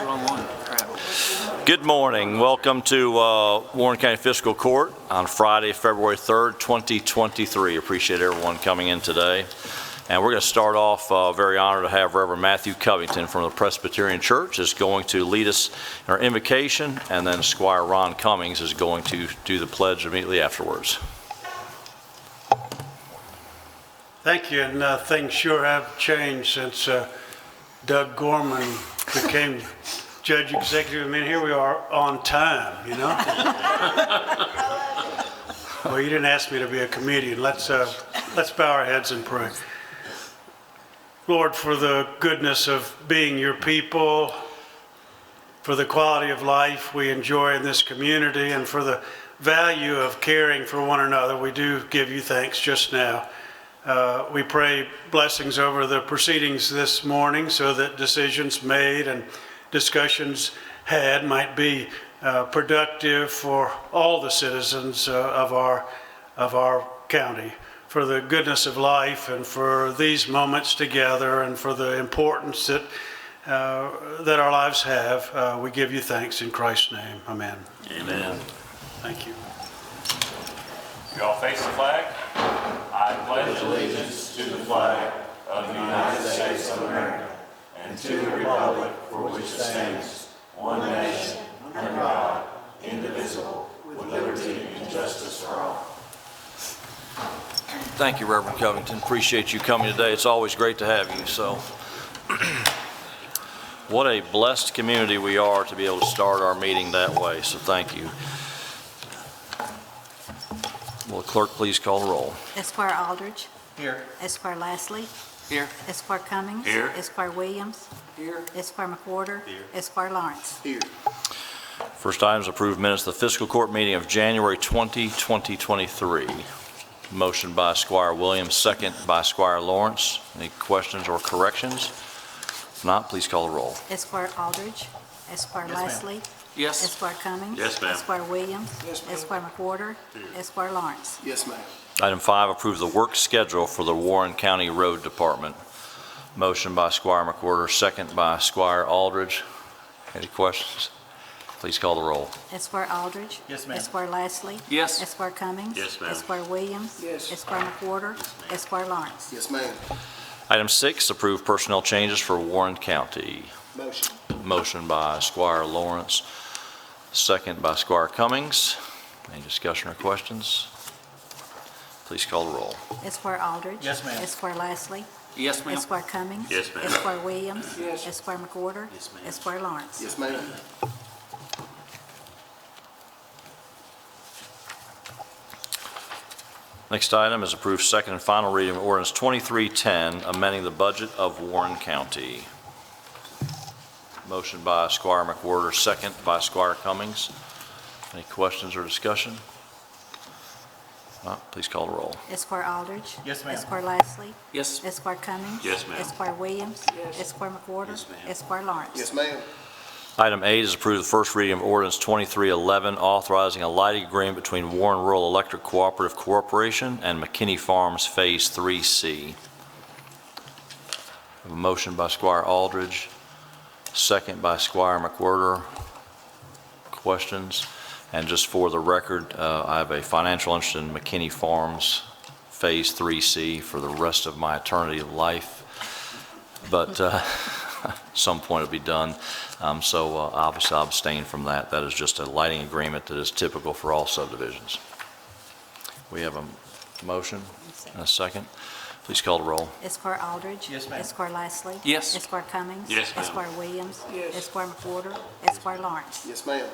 Two on one. Crap. Good morning. Welcome to Warren County Fiscal Court on Friday, February 3rd, 2023. Appreciate everyone coming in today. And we're going to start off very honored to have Reverend Matthew Covington from the Presbyterian Church is going to lead us in our invocation, and then Squire Ron Cummings is going to do the pledge immediately afterwards. Thank you, and things sure have changed since Doug Gorman became Judge Executive. I mean, here we are on time, you know? Well, you didn't ask me to be a comedian. Let's bow our heads and pray. Lord, for the goodness of being your people, for the quality of life we enjoy in this community, and for the value of caring for one another, we do give you thanks just now. We pray blessings over the proceedings this morning so that decisions made and discussions had might be productive for all the citizens of our county. For the goodness of life and for these moments together and for the importance that our lives have, we give you thanks in Christ's name. Amen. Amen. Thank you. You all face the flag. I pledge allegiance to the flag of the United States of America and to the republic for which it stands, one nation, under God, indivisible, with liberty and justice for all. Thank you, Reverend Covington. Appreciate you coming today. It's always great to have you. So, what a blessed community we are to be able to start our meeting that way. So thank you. Will the clerk please call the roll? Esquire Aldridge. Here. Esquire Lastly. Here. Esquire Cummings. Here. Esquire Williams. Here. Esquire McWhorter. Here. Esquire Lawrence. Here. First item is approved minutes of the fiscal court meeting of January 20, 2023. Motion by Squire Williams, second by Squire Lawrence. Any questions or corrections? If not, please call the roll. Esquire Aldridge. Esquire Lastly. Yes. Esquire Cummings. Yes, ma'am. Esquire Williams. Yes, ma'am. Esquire McWhorter. Esquire Lawrence. Yes, ma'am. Item 5, approve the work schedule for the Warren County Road Department. Motion by Squire McWhorter, second by Squire Aldridge. Any questions? Please call the roll. Esquire Aldridge. Yes, ma'am. Esquire Lastly. Yes. Esquire Cummings. Yes, ma'am. Esquire Williams. Yes. Esquire McWhorter. Esquire Lawrence. Yes, ma'am. Item 6, approve personnel changes for Warren County. Motion. Motion by Squire Lawrence, second by Squire Cummings. Any discussion or questions? Please call the roll. Esquire Aldridge. Yes, ma'am. Esquire Lastly. Yes, ma'am. Esquire Cummings. Yes, ma'am. Esquire Williams. Yes. Esquire McWhorter. Yes, ma'am. Esquire Lawrence. Yes, ma'am. Next item is approved second and final reading of ordinance 2310, amending the budget of Warren County. Motion by Squire McWhorter, second by Squire Cummings. Any questions or discussion? Not, please call the roll. Esquire Aldridge. Yes, ma'am. Esquire Lastly. Yes. Esquire Cummings. Yes, ma'am. Esquire Williams. Yes. Esquire McWhorter. Yes, ma'am. Esquire Lawrence. Yes, ma'am. Item 8 is approved the first reading of ordinance 2311, authorizing a lighting agreement between Warren Rural Electric Cooperative Corporation and McKinney Farms Phase 3C. A motion by Squire Aldridge, second by Squire McWhorter. Questions? And just for the record, I have a financial interest in McKinney Farms Phase 3C for the rest of my eternity of life. But some point it'll be done. So obviously I'll abstain from that. That is just a lighting agreement that is typical for all subdivisions. We have a motion and a second. Please call the roll. Esquire Aldridge. Yes, ma'am. Esquire Lastly. Yes. Esquire Cummings. Yes, ma'am. Esquire Williams. Yes. Esquire McWhorter. Esquire Lawrence. Yes, ma'am.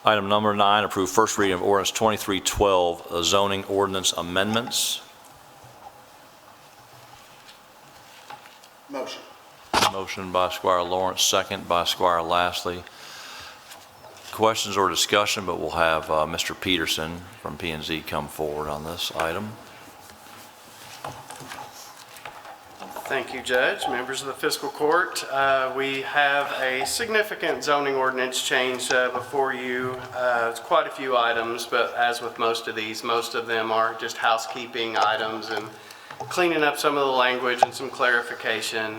Item number 9, approve first reading of ordinance 2312, zoning ordinance amendments. Motion. Motion by Squire Lawrence, second by Squire Lastly. Questions or discussion, but we'll have Mr. Peterson from P&Z come forward on this item. Thank you, Judge. Members of the Fiscal Court, we have a significant zoning ordinance change before you. It's quite a few items, but as with most of these, most of them are just housekeeping items, and cleaning up some of the language and some clarification,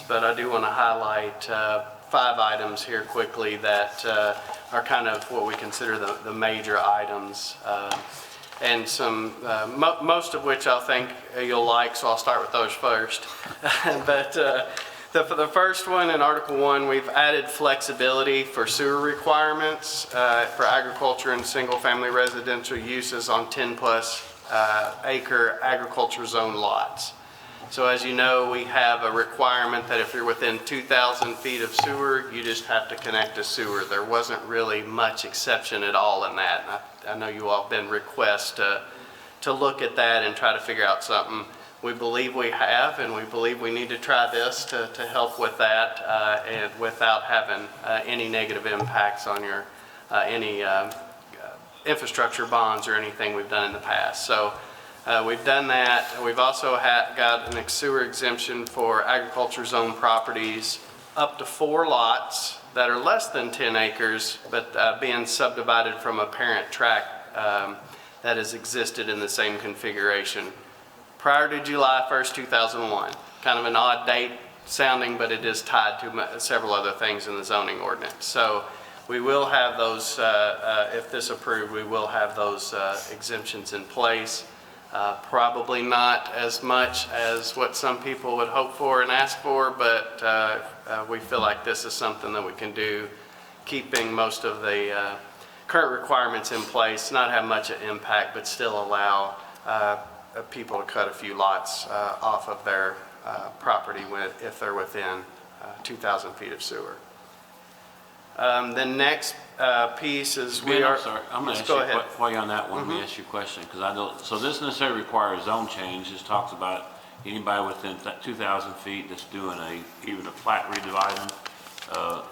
but I do want to highlight 5 items here quickly that are kind of what we consider the major items, and some, most of which I think you'll like, so I'll start with those first. But the first one, in Article 1, we've added flexibility for sewer requirements for agriculture and single-family residential uses on 10-plus acre agriculture zone lots. So as you know, we have a requirement that if you're within 2,000 feet of sewer, you just have to connect a sewer. There wasn't really much exception at all in that. And I know you all have been requested to look at that and try to figure out something. We believe we have, and we believe we need to try this to help with that and without having any negative impacts on your any infrastructure bonds or anything we've done in the past. So we've done that. We've also got an sewer exemption for agriculture zone properties up to 4 lots that are less than 10 acres, but being subdivided from a parent tract that has existed in the same configuration prior to July 1st, 2001. Kind of an odd date sounding, but it is tied to several other things in the zoning ordinance. So we will have those, if this approved, we will have those exemptions in place. Probably not as much as what some people would hope for and ask for, but we feel like this is something that we can do, keeping most of the current requirements in place, not have much impact, but still allow people to cut a few lots off of their property if they're within 2,000 feet of sewer. The next piece is Ben, I'm sorry, I'm going to ask go you, ahead. while you're on that one, let me ask you a question, because I don't, so this necessarily requires zone change. This talks about anybody within 2,000 feet that's doing even a flat redividing.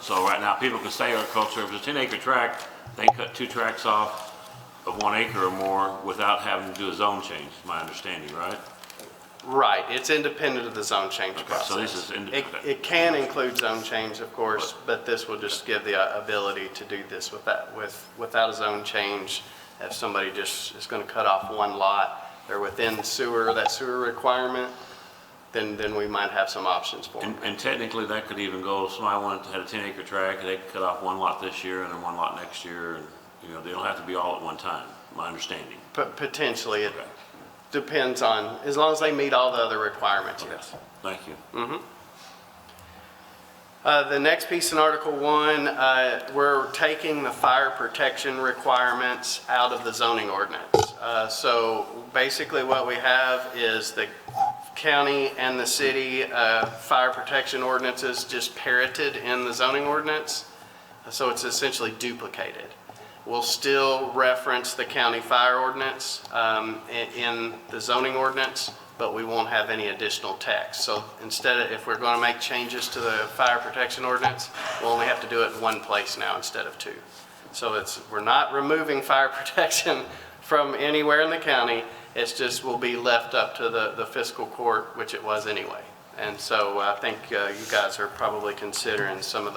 So right now, people can say agriculture, if it's a 10-acre tract, they can cut 2 tracts off of 1 acre or more without having to do a zone change, is my understanding, right? Right, it's independent of the zone change process. So this is independent. It can include zone change, of course, but this will just give the ability to do this without a zone change. If somebody just is going to cut off 1 lot, they're within sewer, that sewer requirement, then we might have some options for them. And technically, that could even go, somebody wanted to have a 10-acre tract, and they could cut off 1 lot this year and then 1 lot next year, and they don't have to be all at one time, my understanding. Potentially, it depends on, as long as they meet all the other requirements, yes. Thank you. The next piece in Article 1, we're taking the fire protection requirements out of the zoning ordinance. So basically what we have is the county and the city fire protection ordinances just parroted in the zoning ordinance. So it's essentially duplicated. We'll still reference the county fire ordinance in the zoning ordinance, but we won't have any additional text. So instead of, if we're going to make changes to the fire protection ordinance, we'll only have to do it in 1 place now instead of 2. So we're not removing fire protection from anywhere in the county. It's just will be left up to the fiscal court, which it was anyway. And so I think you guys are probably considering some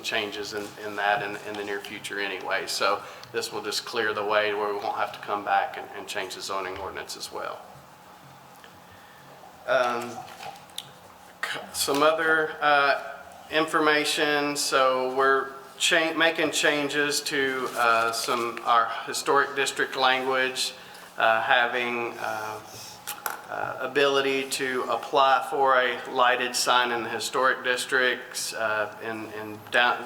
changes in that in the near future anyway. So this will just clear the way where we won't have to come back and change the zoning ordinance as well. Some other information. So we're making changes to our historic district language, having ability to apply for a lighted sign in the historic districts and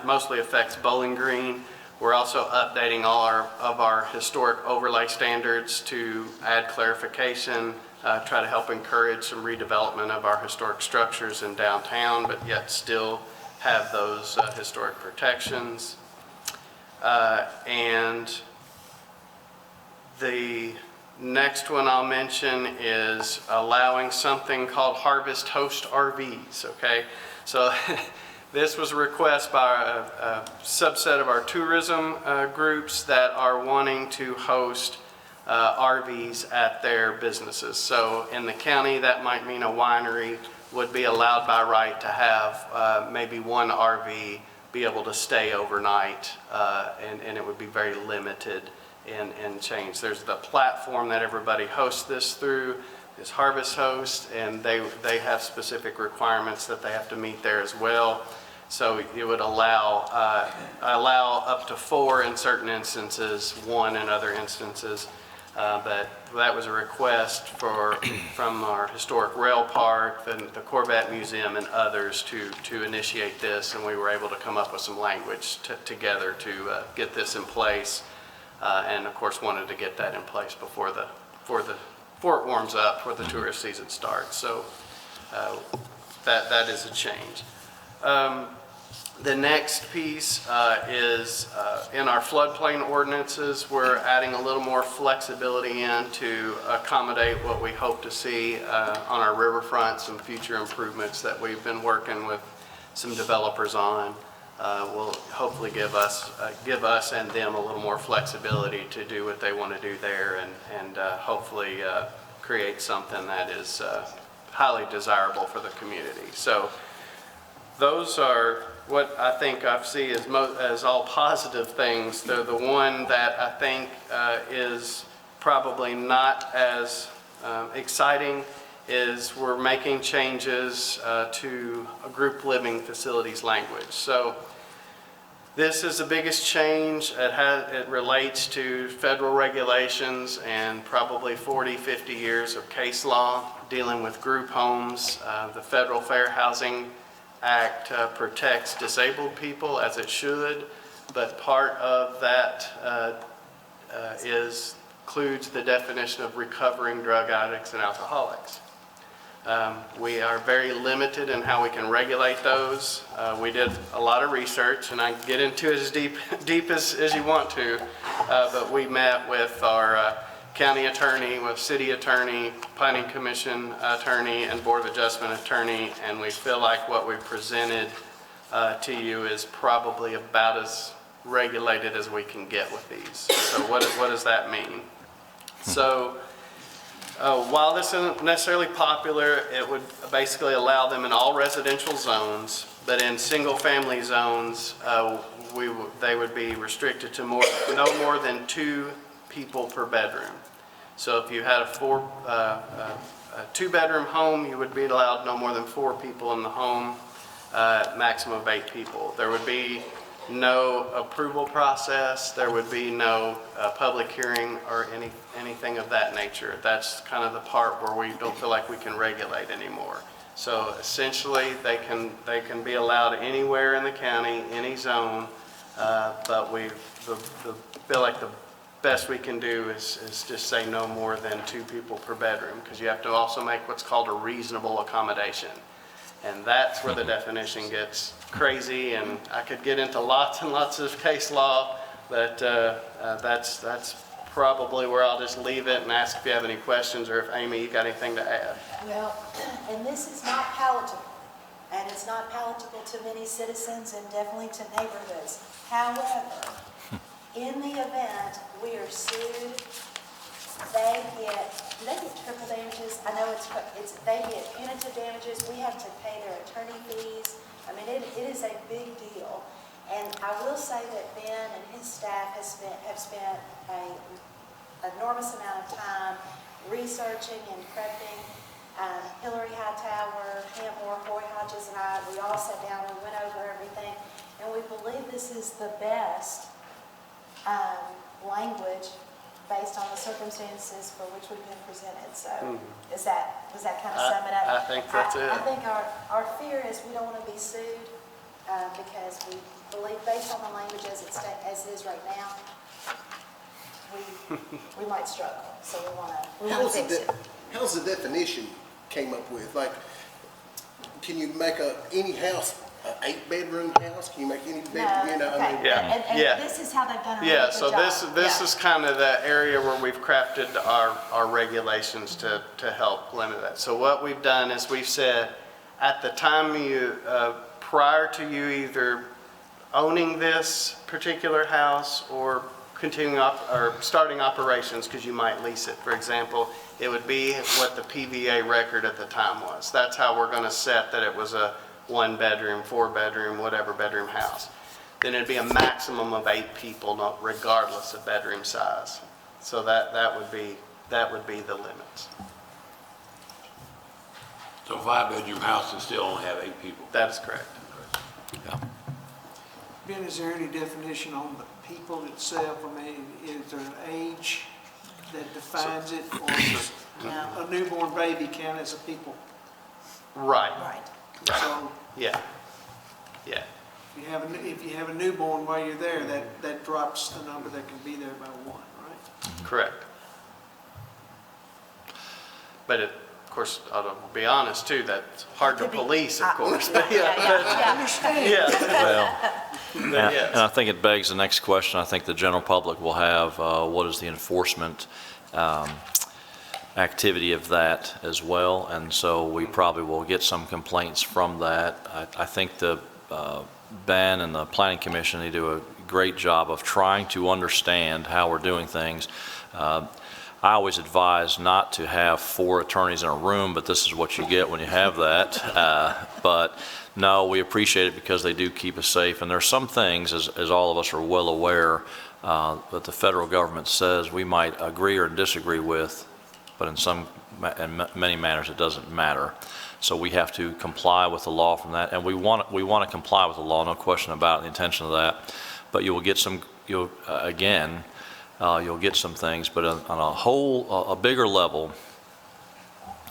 mostly affects Bowling Green. We're also updating all of our historic overlay standards to add clarification, try to help encourage some redevelopment of our historic structures in downtown, but yet still have those historic protections. And the next one I'll mention is allowing something called Harvest Host RVs, okay? So this was a request by a subset of our tourism groups that are wanting to host RVs at their businesses. So in the county, that might mean a winery would be allowed by right to have maybe 1 RV be able to stay overnight, and it would be very limited and change. There's the platform that everybody hosts this through, is Harvest Host, and they have specific requirements that they have to meet there as well. So it would allow up to 4 in certain instances, 1 in other instances. But that was a request from our historic rail park, the Corvette Museum, and others to initiate this, and we were able to come up with some language together to get this in place. And of course, wanted to get that in place before it warms up, before the tourist season starts. So that is a change. The next piece is in our floodplain ordinances, we're adding a little more flexibility in to accommodate what we hope to see on our riverfront, some future improvements that we've been working with some developers on. Will hopefully give us and them a little more flexibility to do what they want to do there, and hopefully create something that is highly desirable for the community. So those are what I think I see as all positive things. They're the one that I think is probably not as exciting is we're making changes to a group living facilities language. So this is the biggest change. It relates to federal regulations and probably 40, 50 years of case law dealing with group homes. The Federal Fair Housing Act protects disabled people, as it should, but part of that includes the definition of recovering drug addicts and alcoholics. We are very limited in how we can regulate those. We did a lot of research, and I can get into it as deep as you want to, but we met with our county attorney, with city attorney, planning commission attorney, and board of adjustment attorney, and we feel like what we presented to you is probably about as regulated as we can get with these. So what does that mean? So while this isn't necessarily popular, it would basically allow them in all residential zones, but in single family zones, they would be restricted to no more than 2 people per bedroom. So if you had a 2-bedroom home, you would be allowed no more than 4 people in the home, maximum of 8 people. There would be no approval process. There would be no public hearing or anything of that nature. That's kind of the part where we don't feel like we can regulate anymore. So essentially, they can be allowed anywhere in the county, any zone, but we feel like the best we can do is just say no more than 2 people per bedroom, because you have to also make what's called a reasonable accommodation. And that's where the definition gets crazy, and I could get into lots and lots of case law, but that's probably where I'll just leave it and ask if you have any questions, or if Amy, you got anything to add. Well, and this is not palatable, and it's not palatable to many citizens and definitely to neighborhoods. However, in the event we are sued, they get triple damages. I know they get punitive damages. We have to pay their attorney fees. I mean, it is a big deal. And I will say that Ben and his staff have spent an enormous amount of time researching and prepping. Hillary Hightower, Ham Moore, Roy Hodges, and I, we all sat down, we went over everything, and we believe this is the best language based on the circumstances for which we've been presented. So does that kind of sum it up? I think that's it. I think our fear is we don't want to be sued because we believe, based on the language as it is right now, we might struggle. So we want to fix it. How's the definition came up with? Like, can you make any house an 8-bedroom house? Can you make any bedroom? You know, Okay. I mean, Yeah. And Yeah. this is how they've done a Yeah, really good so job. this is kind of the area where we've crafted our regulations to help limit that. So what we've done is we've said, at the time prior to you either owning this particular house or starting operations, because you might lease it, for example, it would be what the PVA record at the time was. That's how we're going to set that it was a 1-bedroom, 4-bedroom, whatever bedroom house. Then it'd be a maximum of 8 people, regardless of bedroom size. So that would be the limits. So 5-bedroom house can still only have 8 people. That is correct. Ben, is there any definition on the people itself? I mean, is there an age that defines it, or does a newborn baby count as a people? Right, Right. So yeah, yeah. if you have a newborn while you're there, that drops the number that can be there by 1, right? Correct. But of course, I'll be honest too, that's hard to Could be- police, of course. Yeah. Well, and yes. and I think it begs the next question. I think the general public will have, what is the enforcement activity of that as well? And so we probably will get some complaints from that. I think the Ben and the Planning Commission, they do a great job of trying to understand how we're doing things. I always advise not to have 4 attorneys in a room, but this is what you get when you have that. But no, we appreciate it because they do keep us safe. And there's some things, as all of us are well aware, that the federal government says we might agree or disagree with, but in many manners it doesn't matter. So we have to comply with the law from that, and we want to comply with the law, no question about the intention of that. But you will get some, you'll get some things, but on a bigger level,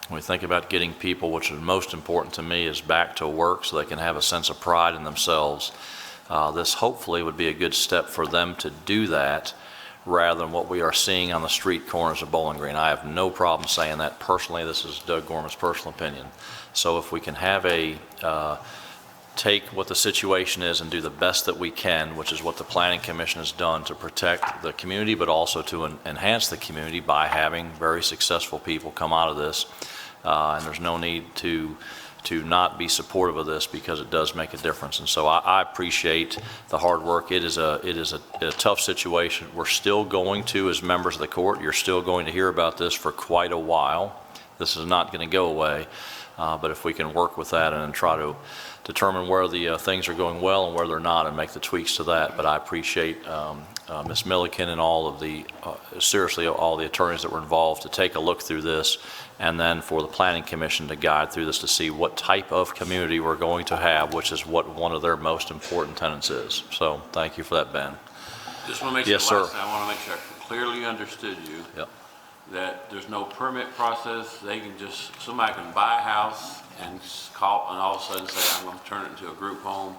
when we think about getting people, which is most important to me, is back to work so they can have a sense of pride in themselves. This hopefully would be a good step for them to do that rather than what we are seeing on the street corners of Bowling Green. I have no problem saying that personally. This is Doug Gorman's personal opinion. So if we can have take what the situation is and do the best that we can, which is what the Planning Commission has done to protect the community, but also to enhance the community by having very successful people come out of this. And there's no need to not be supportive of this because it does make a difference. And so I appreciate the hard work. It is a tough situation. We're still going to, as members of the court, you're still going to hear about this for quite a while. This is not going to go away. But if we can work with that and try to determine where the things are going well and where they're not and make the tweaks to that. But I appreciate Ms. Milliken and all of the, seriously, all the attorneys that were involved to take a look through this, and then for the Planning Commission to guide through this to see what type of community we're going to have, which is what one of their most important tenets is. So thank you for that, Ben. Just want to make sure, Yes, sir. I want to make sure I clearly understood you. Yep. That there's no permit process. They can just, somebody can buy a house and call, and all of a sudden say, I'm going to turn it into a group home,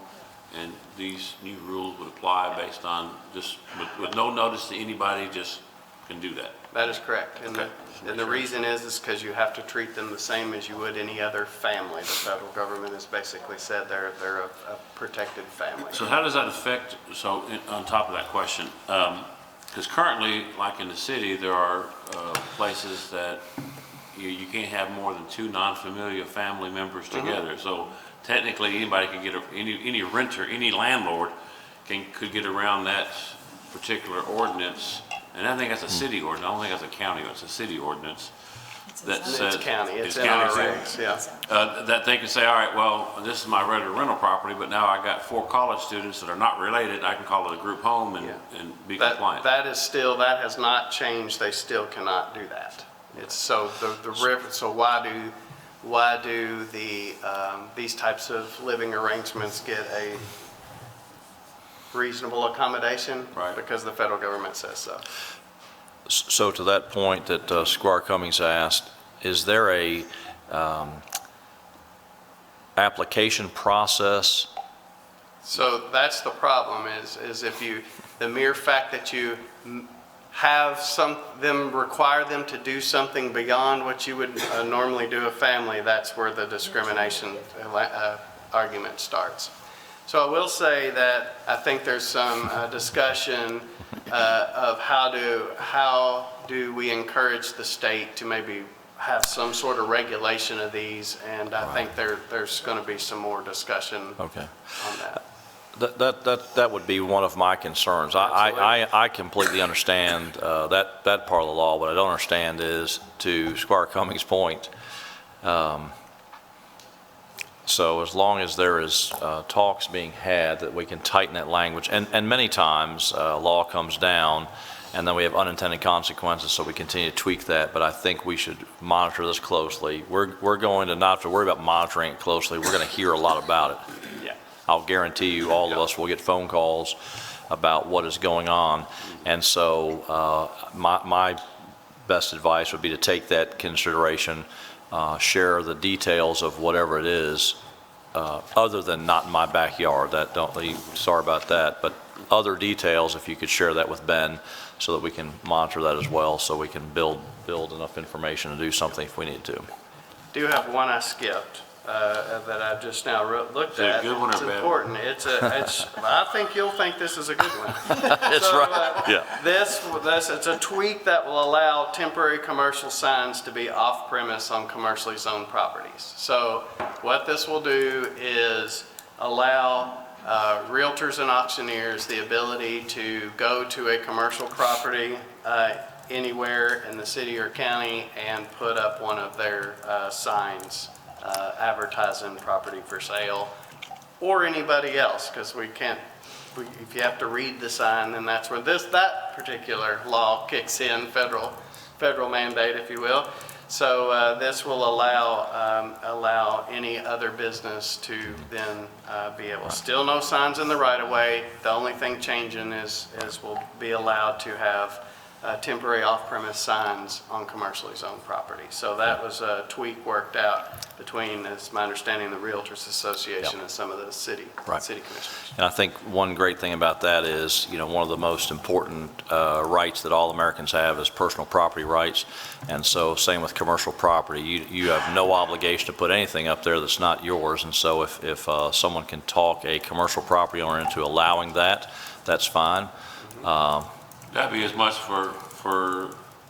and these new rules would apply based on just, with no notice to anybody, just can do that. That is correct. And the reason is because you have to treat them the same as you would any other family. The federal government has basically said they're a protected family. So how does that affect, so on top of that question, because currently, like in the city, there are places that you can't have more than 2 non-familial family members together. So technically, anybody can get, any renter, any landlord could get around that particular ordinance. And I think that's a city ordinance. I don't think that's a county, it's a city ordinance. That says, It's county, it's in county our too? regs, yeah. That they can say, all right, well, this is my regular rental property, but now I got 4 college students that are not related. I can call it a group home and be compliant. That is still, that has not changed. They still cannot do that. It's so so why do these types of living arrangements get a reasonable accommodation? Right. Because the federal government says so. So to that point that Squire Cummings asked, is there a application process? So that's the problem is if you, the mere fact that you have require them to do something beyond what you would normally do a family, that's where the discrimination argument starts. So I will say that I think there's some discussion of how do we encourage the state to maybe have some sort of regulation of these, and I think there's going to be some more discussion on that. That would be one of my concerns. I completely understand that part of the law. What I don't understand is, to Squire Cummings' point, so as long as there is talks being had that we can tighten that language, and many times law comes down and then we have unintended consequences, so we continue to tweak that, but I think we should monitor this closely. We're going to not have to worry about monitoring it closely, we're going to hear a lot about it. Yeah. I'll guarantee you, all of us will get phone calls about what is going on, and so my best advice would be to take that consideration, share the details of whatever it is, other than not in my backyard, sorry about that, but other details, if you could share that with Ben, so that we can monitor that as well, so we can build enough information to do something if we need to. Do have one I skipped that I just now looked Is it a at. good one or It's bad? important. I think you'll think this is a good one. It's So, right, yeah. It's a tweak that will allow temporary commercial signs to be off-premise on commercially zoned properties. So what this will do is allow realtors and auctioneers the ability to go to a commercial property anywhere in the city or county and put up one of their signs advertising property for sale, or anybody else, because if you have to read the sign, then that's where that particular law kicks in, federal mandate, if you will. So this will allow any other business to then be able, still no signs in the right of way. The only thing changing is we'll be allowed to have temporary off-premise signs on commercially zoned property. So that was a tweak worked out between, as my understanding, the Realtors Association and some of the city commissioners. And I think one great thing about that is, one of the most important rights that all Americans have is personal property rights. And so same with commercial property, you have no obligation to put anything up there that's not yours. And so if someone can talk a commercial property owner into allowing that, that's fine. That'd be as much for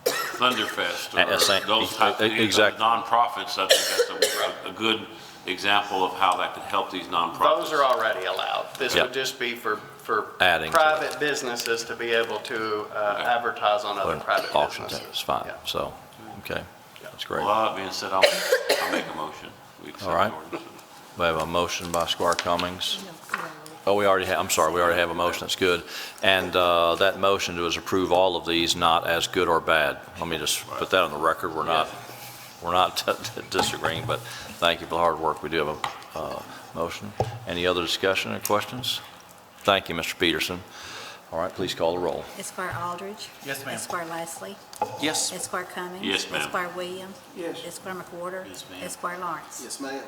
Thunderfest or those type of exactly. nonprofits. I think that's a good example of how that could help these nonprofits. Those are already allowed. This would just be for Adding to private businesses to be able to advertise on other private Auction businesses. is fine, Yeah. so, okay, that's great. Well, that being said, I'll make a motion. We accept All right. the ordinance. We have a motion by Squire Cummings. Oh, we already have a motion, that's good. And that motion to approve all of these, not as good or bad. Let me just put that on the record, we're not disagreeing, but thank you for the hard work. We do have a motion. Any other discussion or questions? Thank you, Mr. Peterson. All right, please call the roll. Esquire Aldridge. Yes, ma'am. Esquire Leslie. Yes. Esquire Cummings. Yes, ma'am. Esquire Williams. Yes. Esquire McWhorter. Yes, ma'am. Esquire Lawrence. Yes, ma'am.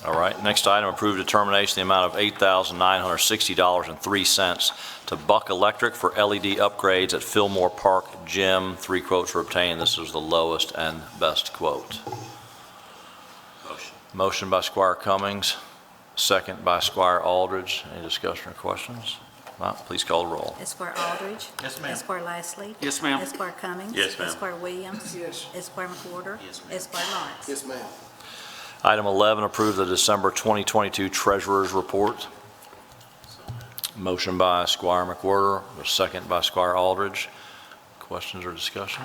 All right, next item, approve determination, the amount of $8,960.03 to Buck Electric for LED upgrades at Fillmore Park Gym. 3 quotes were obtained. This was the lowest and best quote. Motion by Squire Cummings, second by Squire Aldridge. Any discussion or questions? Not, please call the roll. Esquire Aldridge. Yes, ma'am. Esquire Leslie. Yes, ma'am. Esquire Cummings. Yes, ma'am. Esquire Williams. Yes. Esquire McWhorter. Yes, ma'am. Esquire Lawrence. Yes, ma'am. Item 11, approve the December 2022 Treasurer's Report. Motion by Squire McWhorter, a second by Squire Aldridge. Questions or discussion?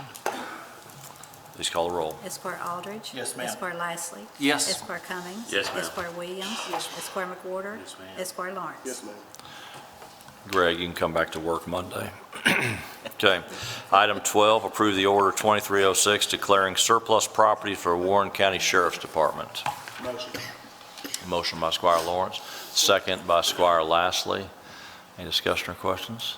Please call the roll. Esquire Aldridge. Yes, ma'am. Esquire Leslie. Yes. Esquire Cummings. Yes, ma'am. Esquire Williams. Esquire McWhorter. Yes, ma'am. Esquire Lawrence. Yes, ma'am. Greg, you can come back to work Monday. Okay. Item 12, approve the order 2306 declaring surplus property for Warren County Sheriff's Department. Motion. Motion by Squire Lawrence, second by Squire Lastly. Any discussion or questions?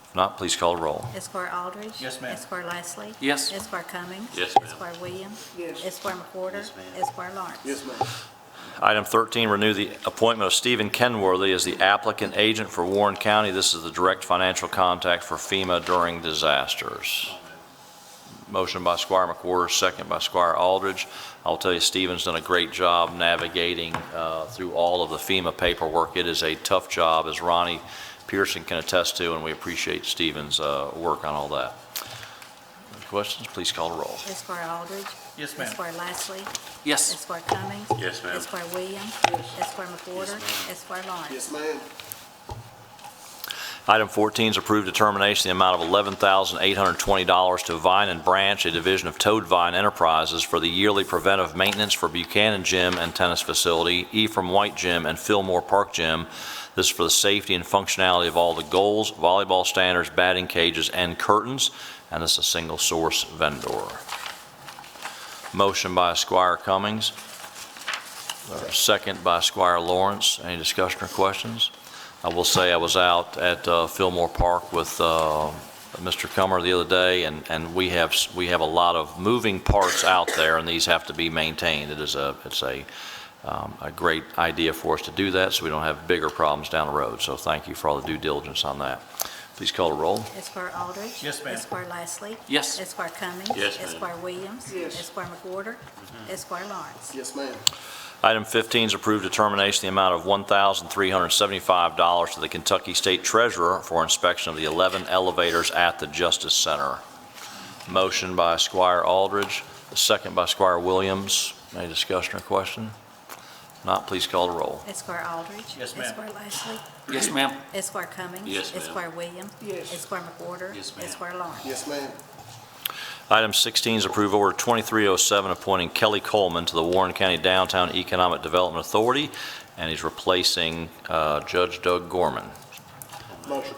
If not, please call the roll. Esquire Aldridge. Yes, ma'am. Esquire Leslie. Yes. Esquire Cummings. Yes, ma'am. Esquire Williams. Yes. Esquire McWhorter. Yes, ma'am. Esquire Lawrence. Yes, ma'am. Item 13, renew the appointment of Stephen Kenworthy as the applicant agent for Warren County. This is the direct financial contact for FEMA during disasters. Motion by Squire McWhorter, second by Squire Aldridge. I'll tell you, Stephen's done a great job navigating through all of the FEMA paperwork. It is a tough job, as Ronnie Pearson can attest to, and we appreciate Stephen's work on all that. Any questions? Please call the roll. Esquire Aldridge. Yes, ma'am. Esquire Leslie. Yes. Esquire Cummings. Yes, ma'am. Esquire Williams. Esquire McWhorter. Esquire Lawrence. Yes, ma'am. Item 14 is approved determination in the amount of $11,820 to Vine and Branch, a division of Toad Vine Enterprises, for the yearly preventive maintenance for Buchanan Gym and Tennis Facility, Ephraim White Gym, and Fillmore Park Gym. This is for the safety and functionality of all the goals, volleyball standards, batting cages, and curtains, and this is a single source vendor. Motion by Squire Cummings, second by Squire Lawrence. Any discussion or questions? I will say I was out at Fillmore Park with Mr. Cummer the other day, and we have a lot of moving parts out there, and these have to be maintained. It's a great idea for us to do that, so we don't have bigger problems down the road. So thank you for all the due diligence on that. Please call the roll. Esquire Aldridge. Yes, ma'am. Esquire Lashley. Yes. Esquire Cummings. Yes, ma'am. Esquire Williams. Yes. Esquire McWhorter. Esquire Lawrence. Yes, ma'am. Item 15 is approved determination in the amount of $1,375 to the Kentucky State Treasurer for inspection of the 11 elevators at the Justice Center. Motion by Squire Aldridge, second by Squire Williams. Any discussion or question? Not, please call the roll. Esquire Aldridge. Yes, ma'am. Esquire Lashley. Yes, ma'am. Esquire Cummings. Yes, ma'am. Esquire Williams. Yes. Esquire McWhorter. Yes, ma'am. Esquire Lawrence. Yes, ma'am. Item 16 is approve order 2307 appointing Kelly Coleman to the Warren County Downtown Economic Development Authority, and he's replacing Judge Doug Gorman. Motion.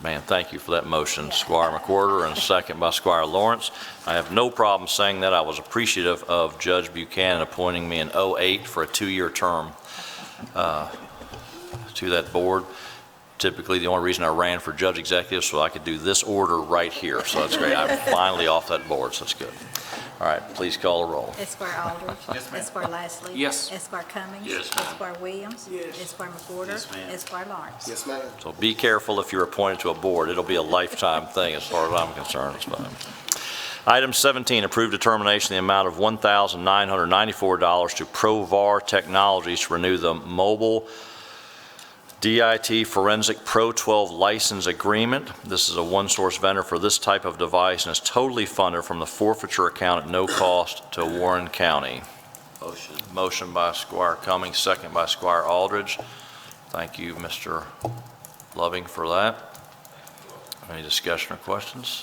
Man, thank you for that motion, Squire McWhorter, and second by Squire Lawrence. I have no problem saying that. I was appreciative of Judge Buchanan appointing me in '08 for a 2-year term to that board. Typically, the only reason I ran for judge executive so I could do this order right here. So that's great. I'm finally off that board, so that's good. All right, please call the roll. Esquire Aldridge. Yes, ma'am. Esquire Lashley. Yes. Esquire Cummings. Yes, ma'am. Esquire Williams. Yes. Esquire McWhorter. Yes, ma'am. Esquire Lawrence. Yes, ma'am. So be careful if you're appointed to a board. It'll be a lifetime thing as far as I'm concerned. It's fine. Item 17, approved determination in the amount of $1,994 to Provar Technologies to renew the mobile DIT Forensic Pro 12 license agreement. This is a one-source vendor for this type of device and is totally funded from the forfeiture account at no cost to Warren County. Motion. Motion by Squire Cummings, second by Squire Aldridge. Thank you, Mr. Loving, for that. Any discussion or questions?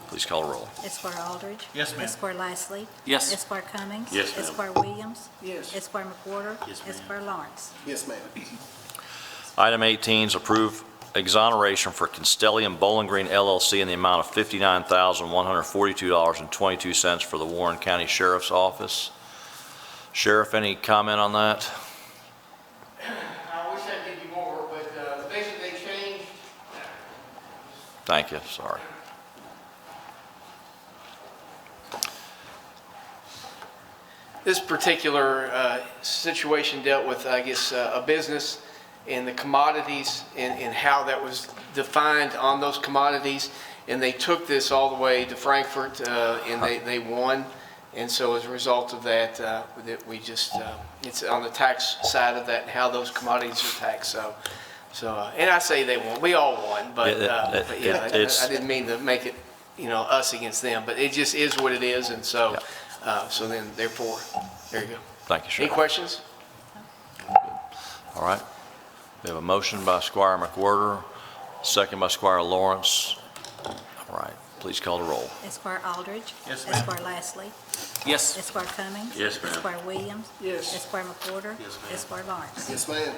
Please call the roll. Esquire Aldridge. Yes, ma'am. Esquire Lashley. Yes. Esquire Cummings. Yes, ma'am. Esquire Williams. Yes. Esquire McWhorter. Yes, ma'am. Esquire Lawrence. Yes, ma'am. Item 18 is approve exoneration for Constellium Bowling Green LLC in the amount of $59,142.22 for the Warren County Sheriff's Office. Sheriff, any comment on that? I wish I'd give you more, but basically they changed. Thank you, sorry. This particular situation dealt with, I guess, a business and the commodities and how that was defined on those commodities. And they took this all the way to Frankfurt and they won. And so as a result of that, that we just, it's on the tax side of that and how those commodities are taxed. So, and I say they won, we all won, but yeah, I didn't mean to make it, us against them, but it just is what it is. And so, so then therefore, there you go. Thank you, Any Sheriff. questions? All right. We have a motion by Squire McWhorter, second by Squire Lawrence. All right, please call the roll. Esquire Aldridge. Yes, ma'am. Esquire Lashley. Yes. Esquire Cummings. Yes, ma'am. Esquire Williams. Yes. Esquire McWhorter. Yes, ma'am. Esquire Lawrence. Yes, ma'am.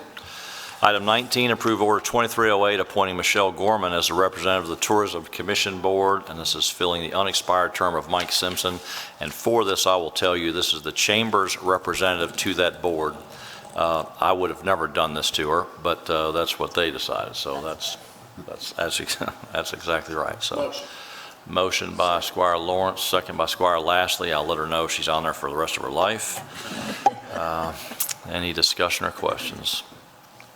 Item 19, approve order 2308 appointing Michelle Gorman as the representative of the Tourism Commission Board, and this is filling the unexpired term of Mike Simpson. And for this, I will tell you, this is the Chamber's representative to that board. I would have never done this to her, but that's what they decided. So that's exactly right. So, Motion. motion by Squire Lawrence, second by Squire Lashley. I'll let her know she's on there for the rest of her life. Any discussion or questions?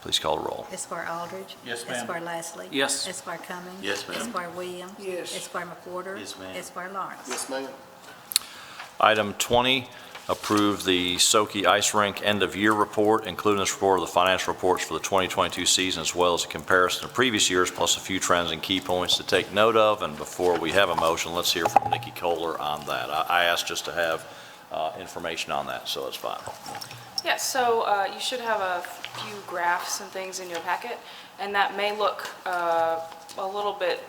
Please call the roll. Esquire Aldridge. Yes, ma'am. Esquire Lashley. Yes. Esquire Cummings. Yes, ma'am. Esquire Williams. Yes. Esquire McWhorter. Yes, ma'am. Esquire Lawrence. Yes, ma'am. Item 20, approve the Soki Ice Rink end-of-year report, including this report of the financial reports for the 2022 season, as well as a comparison to previous years, plus a few trends and key points to take note of. And before we have a motion, let's hear from Nikki Kohler on that. I asked just to have information on that, so it's fine. Yes, so you should have a few graphs and things in your packet, and that may look a little bit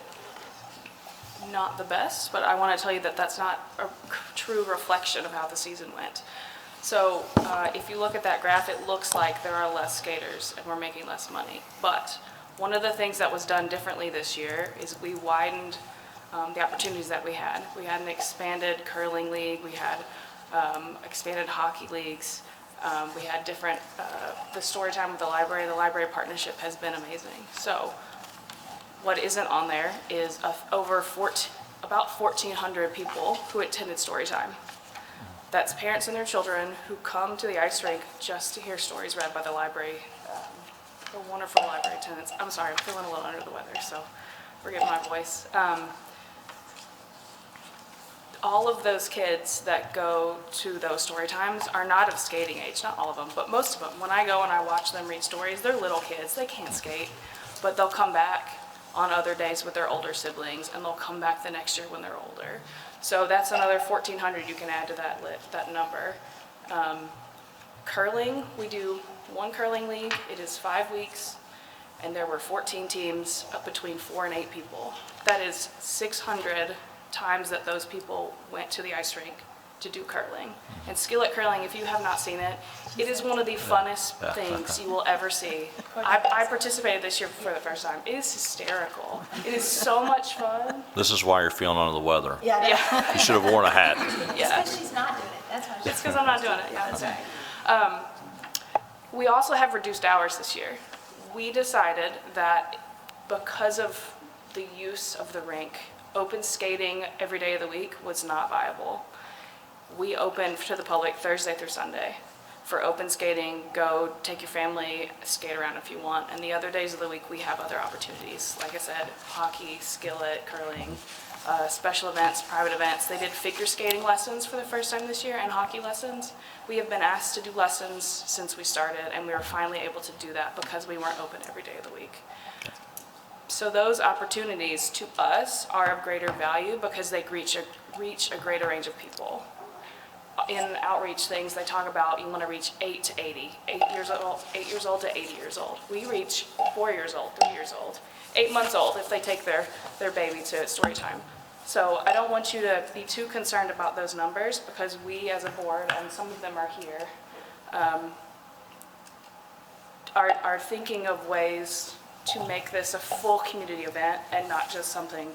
not the best, but I want to tell you that that's not a true reflection of how the season went. So if you look at that graph, it looks like there are less skaters and we're making less money. But one of the things that was done differently this year is we widened the opportunities that we had. We had an expanded curling league, we had expanded hockey leagues, we had different, the story time with the library partnership has been amazing. So what isn't on there is about 1,400 people who attended story time. That's parents and their children who come to the ice rink just to hear stories read by the library, the wonderful library attendants. I'm sorry, I'm feeling a little under the weather, so forgive my voice. All of those kids that go to those story times are not of skating age, not all of them, but most of them. When I go and I watch them read stories, they're little kids, they can't skate, but they'll come back on other days with their older siblings, and they'll come back the next year when they're older. So that's another 1,400 you can add to that number. Curling, we do one curling league. It is 5 weeks, and there were 14 teams of between 4 and 8 people. That is 600 times that those people went to the ice rink to do curling. And skillet curling, if you have not seen it, it is one of the funnest things you will ever see. I participated this year for the first time. It is hysterical. It is so much fun. This is why you're feeling under the weather. Yeah. You should have worn a hat. Yeah. It's because she's not doing it, that's why she's. It's because I'm not doing it, yeah, that's right. We also have reduced hours this year. We decided that because of the use of the rink, open skating every day of the week was not viable. We open to the public Thursday through Sunday. For open skating, go take your family, skate around if you want. And the other days of the week, we have other opportunities. Like I said, hockey, skillet, curling, special events, private events. They did figure skating lessons for the first time this year and hockey lessons. We have been asked to do lessons since we started, and we were finally able to do that because we weren't open every day of the week. So those opportunities to us are of greater value because they reach a greater range of people. In outreach things, they talk about you want to reach 8 to 80, 8 years old to 80 years old. We reach 4 years old, 3 years old, 8 months old if they take their baby to story time. So I don't want you to be too concerned about those numbers because we as a board, and some of them are here, are thinking of ways to make this a full community event and not just something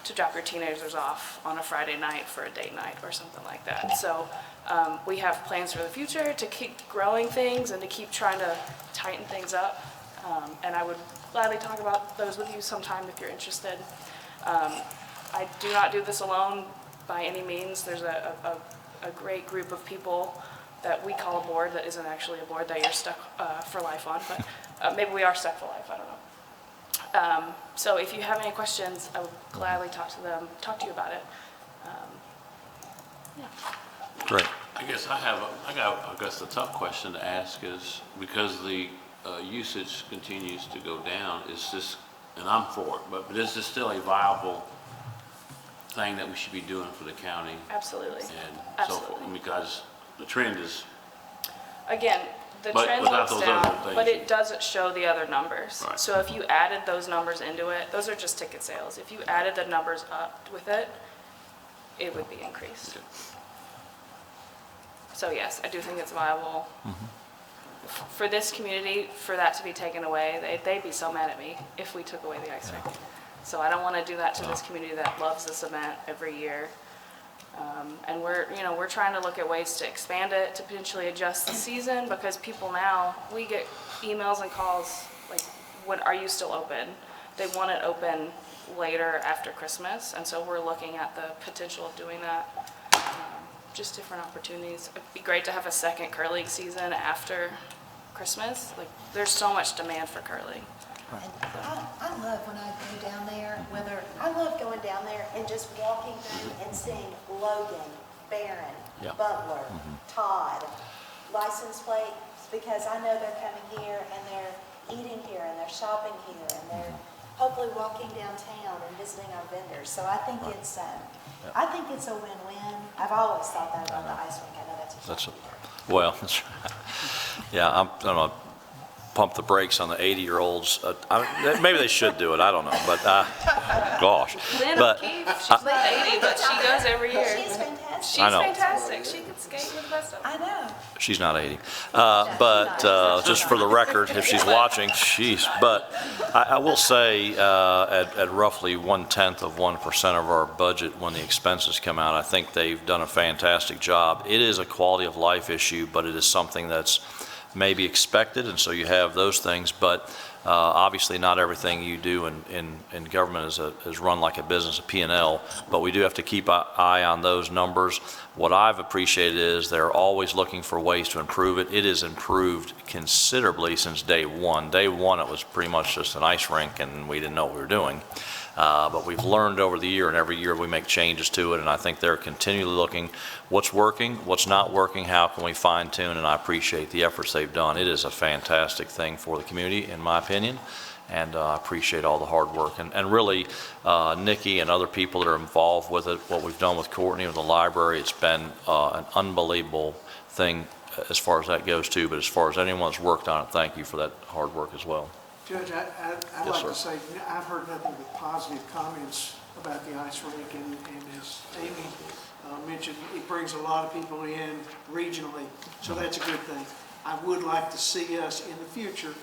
to drop your teenagers off on a Friday night for a date night or something like that. So we have plans for the future to keep growing things and to keep trying to tighten things up. And I would gladly talk about those with you sometime if you're interested. I do not do this alone by any means. There's a great group of people that we call a board that isn't actually a board that you're stuck for life on, but maybe we are stuck for life, I don't know. So if you have any questions, I would gladly talk to you about it. Yeah. Great. I guess the tough question to ask is, because the usage continues to go down, is this, and I'm for it, but is this still a viable thing that we should be doing for the county? Absolutely. And Absolutely. so, because the trend is, Again, the But trend without looks those down, other things, but it doesn't show the other numbers. Right. So if you added those numbers into it, those are just ticket sales. If you added the numbers up with it, it would be increased. Okay. So yes, I do think it's viable. For this community, for that to be taken away, they'd be so mad at me if we took away the ice rink. So I don't want to do that to this community that loves this event every year. And we're trying to look at ways to expand it, to potentially adjust the season, because people now, we get emails and calls like, when are you still open? They want it open later after Christmas, and so we're looking at the potential of doing that. Just different opportunities. It'd be great to have a second curling season after Christmas. Like, there's so much demand for curling. And I love when I go down there, I love going down there and just walking through and seeing Logan, Barron, Yeah. Butler, Todd, license plates, because I know they're coming here and they're eating here and they're shopping here and they're hopefully walking downtown and visiting our vendors. So I think it's a win-win. I've always thought that about the ice rink. I know that's a Well, that's right. Yeah, I'm gonna pump the brakes on the 80-year-olds. Maybe they should do it, I don't know, but, gosh. Lynn But O'Keefe, she's like 80, but she goes every year. She's fantastic. She's I know. fantastic. She can skate with the best of them. I know. she's not 80. But just for the record, if she's watching, but I will say, at roughly 1/10 of 1% of our budget when the expenses come out, I think they've done a fantastic job. It is a quality of life issue, but it is something that's maybe expected, and so you have those things, but obviously not everything you do in government is run like a business, a P&L, but we do have to keep an eye on those numbers. What I've appreciated is they're always looking for ways to improve it. It has improved considerably since day one. Day one, it was pretty much just an ice rink, and we didn't know what we were doing. But we've learned over the year, and every year we make changes to it, and I think they're continually looking what's working, what's not working, how can we fine tune, and I appreciate the efforts they've done. It is a fantastic thing for the community, in my opinion, and I appreciate all the hard work. And really, Nikki and other people that are involved with it, what we've done with Courtney, with the library, it's been an unbelievable thing as far as that goes too, but as far as anyone that's worked on it, thank you for that hard work as well. Judge, I'd Yes, like sir. to say, I've heard nothing but positive comments about the ice rink, and as Amy mentioned, it brings a lot of people in regionally, so that's a good thing. I would like to see us in the future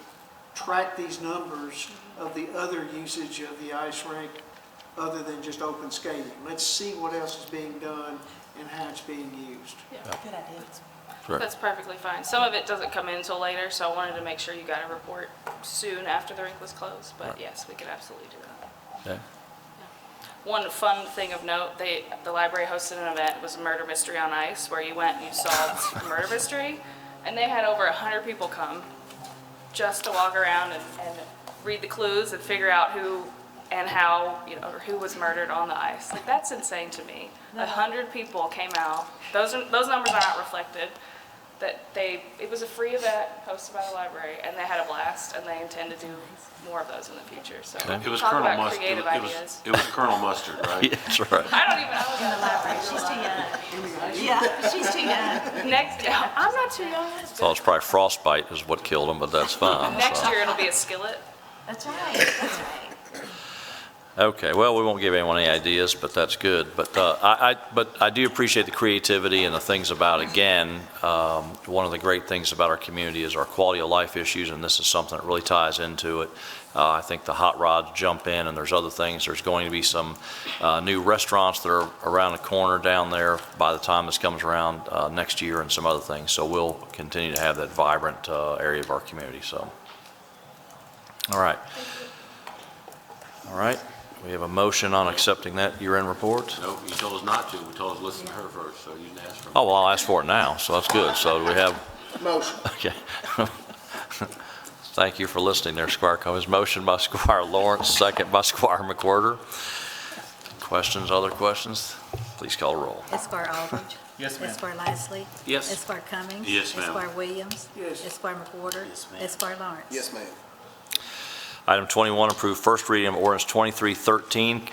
track these numbers of the other usage of the ice rink other than just open skating. Let's see what else is being done and how it's being used. Good idea. Sure. That's perfectly fine. Some of it doesn't come in until later, so I wanted to make sure you got a report soon after the rink was closed, but yes, we could absolutely do that. Okay. One fun thing of note, the library hosted an event, it was a murder mystery on ice, where you went and you solved a murder mystery, and they had over 100 people come just to walk around and read the clues and figure out who and how, or who was murdered on the ice. Like, that's insane to me. 100 people came out. Those numbers are not reflected. It was a free event hosted by the library, and they had a blast, and they intend to do more of those in the future. So It was talk Colonel about Mustard. creative ideas. It was Colonel Mustard, right? Yeah, that's right. I was in the library. She's too young. Yeah, she's too young. I'm not too young. So it's probably frostbite is what killed him, but that's fine. Next so. year it'll be a skillet. That's right, that's right. Okay, well, we won't give anyone any ideas, but that's good. But I do appreciate the creativity and the things about, again, one of the great things about our community is our quality of life issues, and this is something that really ties into it. I think the hot rods jump in, and there's other things. There's going to be some new restaurants that are around the corner down there by the time this comes around next year, and some other things. So we'll continue to have that vibrant area of our community. So, all right. All right. We have a motion on accepting that year-end report. No, you told us not to. We told us to listen to her first, so you didn't ask for. Oh, well, I'll ask for it now, so that's good. So do we have, Motion. okay. Thank you for listening there, Squire Cummings. Motion by Squire Lawrence, second by Squire McWhorter. Questions, other questions? Please call roll. Esquire Aldridge. Yes, ma'am. Esquire Lashley. Yes. Esquire Cummings. Yes, ma'am. Esquire Williams. Yes. Esquire McWhorter. Yes, ma'am. Esquire Lawrence. Yes, ma'am. Item 21, approve first reading of ordinance 2313,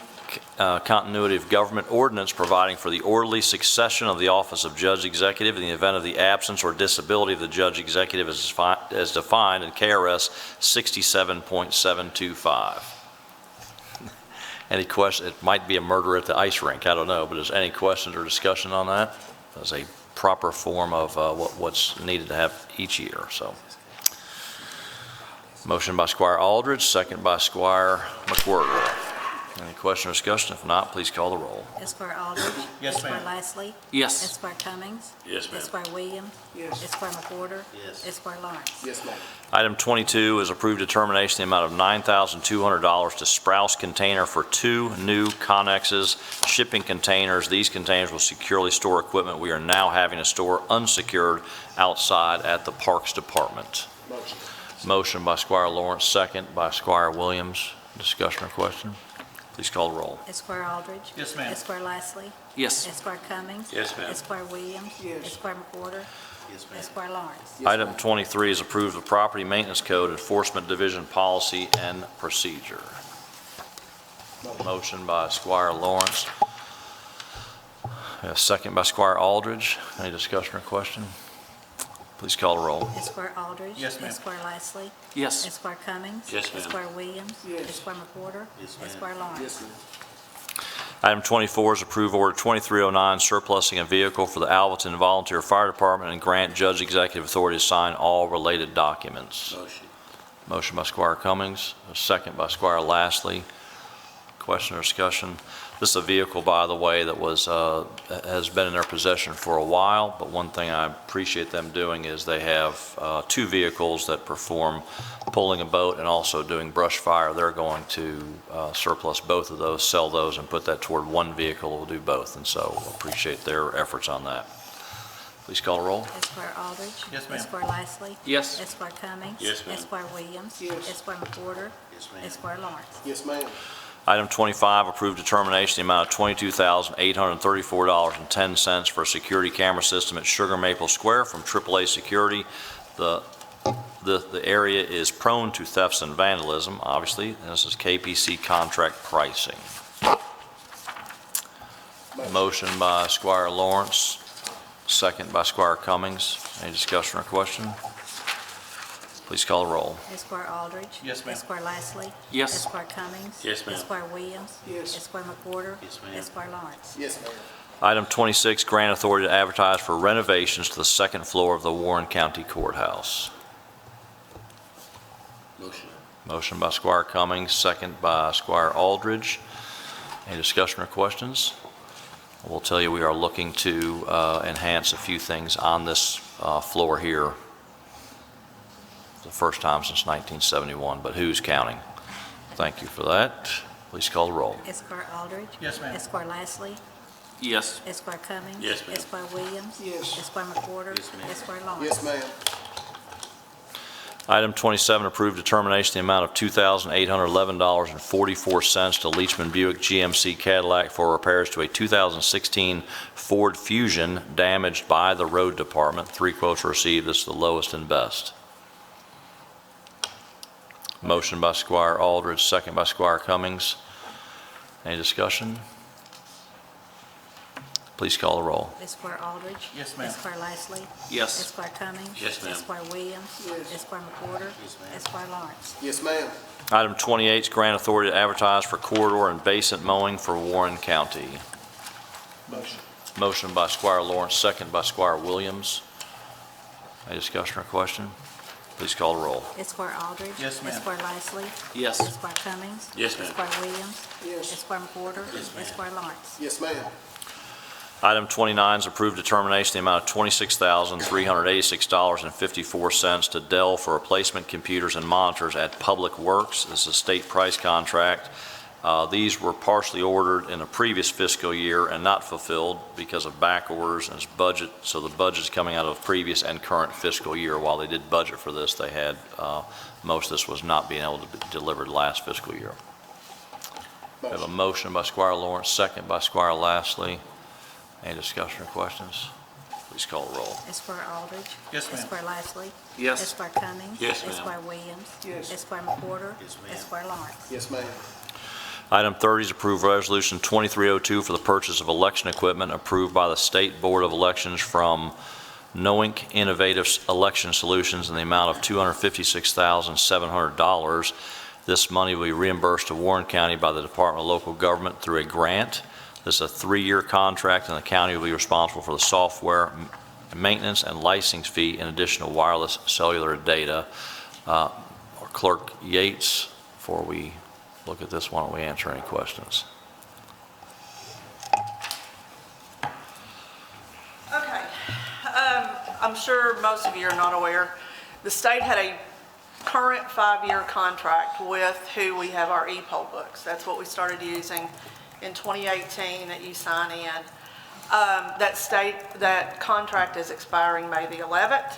continuity of government ordinance providing for the orderly succession of the office of Judge Executive in the event of the absence or disability of the Judge Executive as defined in KRS 67.725. Any question? It might be a murder at the ice rink. I don't know, but is any questions or discussion on that? As a proper form of what's needed to have each year. So, motion by Squire Aldridge, second by Squire McWhorter. Any question or discussion? If not, please call the roll. Esquire Aldridge. Yes, Esquire ma'am. Lashley. Yes. Esquire Cummings. Yes, ma'am. Esquire Williams. Yes. Esquire McWhorter. Yes. Esquire Lawrence. Yes, ma'am. Item 22 is approved determination the amount of $9,200 to Sprouse Container for 2 new Connexes shipping containers. These containers will securely store equipment we are now having to store unsecured outside at the Parks Department. Motion. Motion by Squire Lawrence, second by Squire Williams. Discussion or question? Please call the roll. Esquire Aldridge. Yes, ma'am. Esquire Lashley. Yes. Esquire Cummings. Yes, ma'am. Esquire Williams. Yes. Esquire McWhorter. Yes, ma'am. Esquire Lawrence. Item 23 is approved the Property Maintenance Code Enforcement Division Policy and Procedure. Motion by Squire Lawrence. Second by Squire Aldridge. Any discussion or question? Please call the roll. Esquire Aldridge. Yes, ma'am. Esquire Lashley. Yes. Esquire Cummings. Yes, ma'am. Esquire Williams. Yes. Esquire McWhorter. Yes, ma'am. Esquire Lawrence. Item 24 is approve order 2309 surplusing a vehicle for the Alvaton Volunteer Fire Department and grant judge executive authority to sign all related documents. Motion. Motion by Squire Cummings, a second by Squire Lashley. Question or discussion? This is a vehicle, by the way, that has been in their possession for a while, but one thing I appreciate them doing is they have two vehicles that perform pulling a boat and also doing brush fire. They're going to surplus both of those, sell those, and put that toward one vehicle that will do both, and so appreciate their efforts on that. Please call a roll. Esquire Aldridge. Yes, ma'am. Esquire Lashley. Yes. Esquire Cummings. Yes, ma'am. Esquire Williams. Yes. Esquire McWhorter. Yes, ma'am. Esquire Lawrence. Yes, ma'am. Item 25, approve determination the amount of $22,834.10 for a security camera system at Sugar Maple Square from AAA Security. The area is prone to thefts and vandalism, obviously, and this is KPC contract pricing. Motion by Squire Lawrence, second by Squire Cummings. Any discussion or question? Please call the roll. Esquire Aldridge. Yes, ma'am. Esquire Lashley. Yes. Esquire Cummings. Yes, ma'am. Esquire Williams. Yes. Esquire McWhorter. Yes, ma'am. Esquire Lawrence. Yes, ma'am. Item 26, grant authority to advertise for renovations to the second floor of the Warren County Courthouse. Motion. Motion by Squire Cummings, second by Squire Aldridge. Any discussion or questions? We'll tell you we are looking to enhance a few things on this floor here. The first time since 1971, but who's counting? Thank you for that. Please call the roll. Esquire Aldridge. Yes, ma'am. Esquire Lashley. Yes. Esquire Cummings. Yes, ma'am. Esquire Williams. Yes. Esquire McWhorter. Yes, ma'am. Esquire Lawrence. Yes, ma'am. Item 27, approve determination the amount of $2,811.44 to Leachman Buick GMC Cadillac for repairs to a 2016 Ford Fusion damaged by the road department. 3 quotes received. This is the lowest and best. Motion by Squire Aldridge, second by Squire Cummings. Any discussion? Please call the roll. Esquire Aldridge. Yes, ma'am. Esquire Lashley. Yes. Esquire Cummings. Yes, ma'am. Esquire Williams. Yes. Esquire McWhorter. Yes, ma'am. Esquire Lawrence. Yes, ma'am. Item 28 is grant authority to advertise for corridor and basin mowing for Warren County. Motion. Motion by Squire Lawrence, second by Squire Williams. Any discussion or question? Please call the roll. Esquire Aldridge. Yes, ma'am. Esquire Lashley. Yes. Esquire Cummings. Yes, ma'am. Esquire Williams. Yes. Esquire McWhorter. Yes, ma'am. Esquire Lawrence. Yes, ma'am. Item 29 is approved determination the amount of $26,386.54 to Dell for replacement computers and monitors at Public Works. This is a state price contract. These were partially ordered in a previous fiscal year and not fulfilled because of back orders and its budget. So the budget is coming out of previous and current fiscal year. While they did budget for this, they had most of this was not being able to be delivered last fiscal year. We have a motion by Squire Lawrence, second by Squire Lashley. Any discussion or questions? Please call the roll. Esquire Aldridge. Yes, ma'am. Esquire Lashley. Yes. Esquire Cummings. Yes, ma'am. Esquire Williams. Yes. Esquire McWhorter. Yes, ma'am. Esquire Lawrence. Yes, ma'am. Item 30 is approve resolution 2302 for the purchase of election equipment approved by the State Board of Elections from Noink Innovative Election Solutions in the amount of $256,700. This money will be reimbursed to Warren County by the Department of Local Government through a grant. This is a 3-year contract, and the county will be responsible for the software maintenance and licensing fee in addition to wireless cellular data. Clerk Yates, before we look at this, why don't we answer any questions? Okay. I'm sure most of you are not aware, the state had a current 5-year contract with who we have our e-poll books. That's what we started using in 2018 that you sign in. That contract is expiring May the 11th.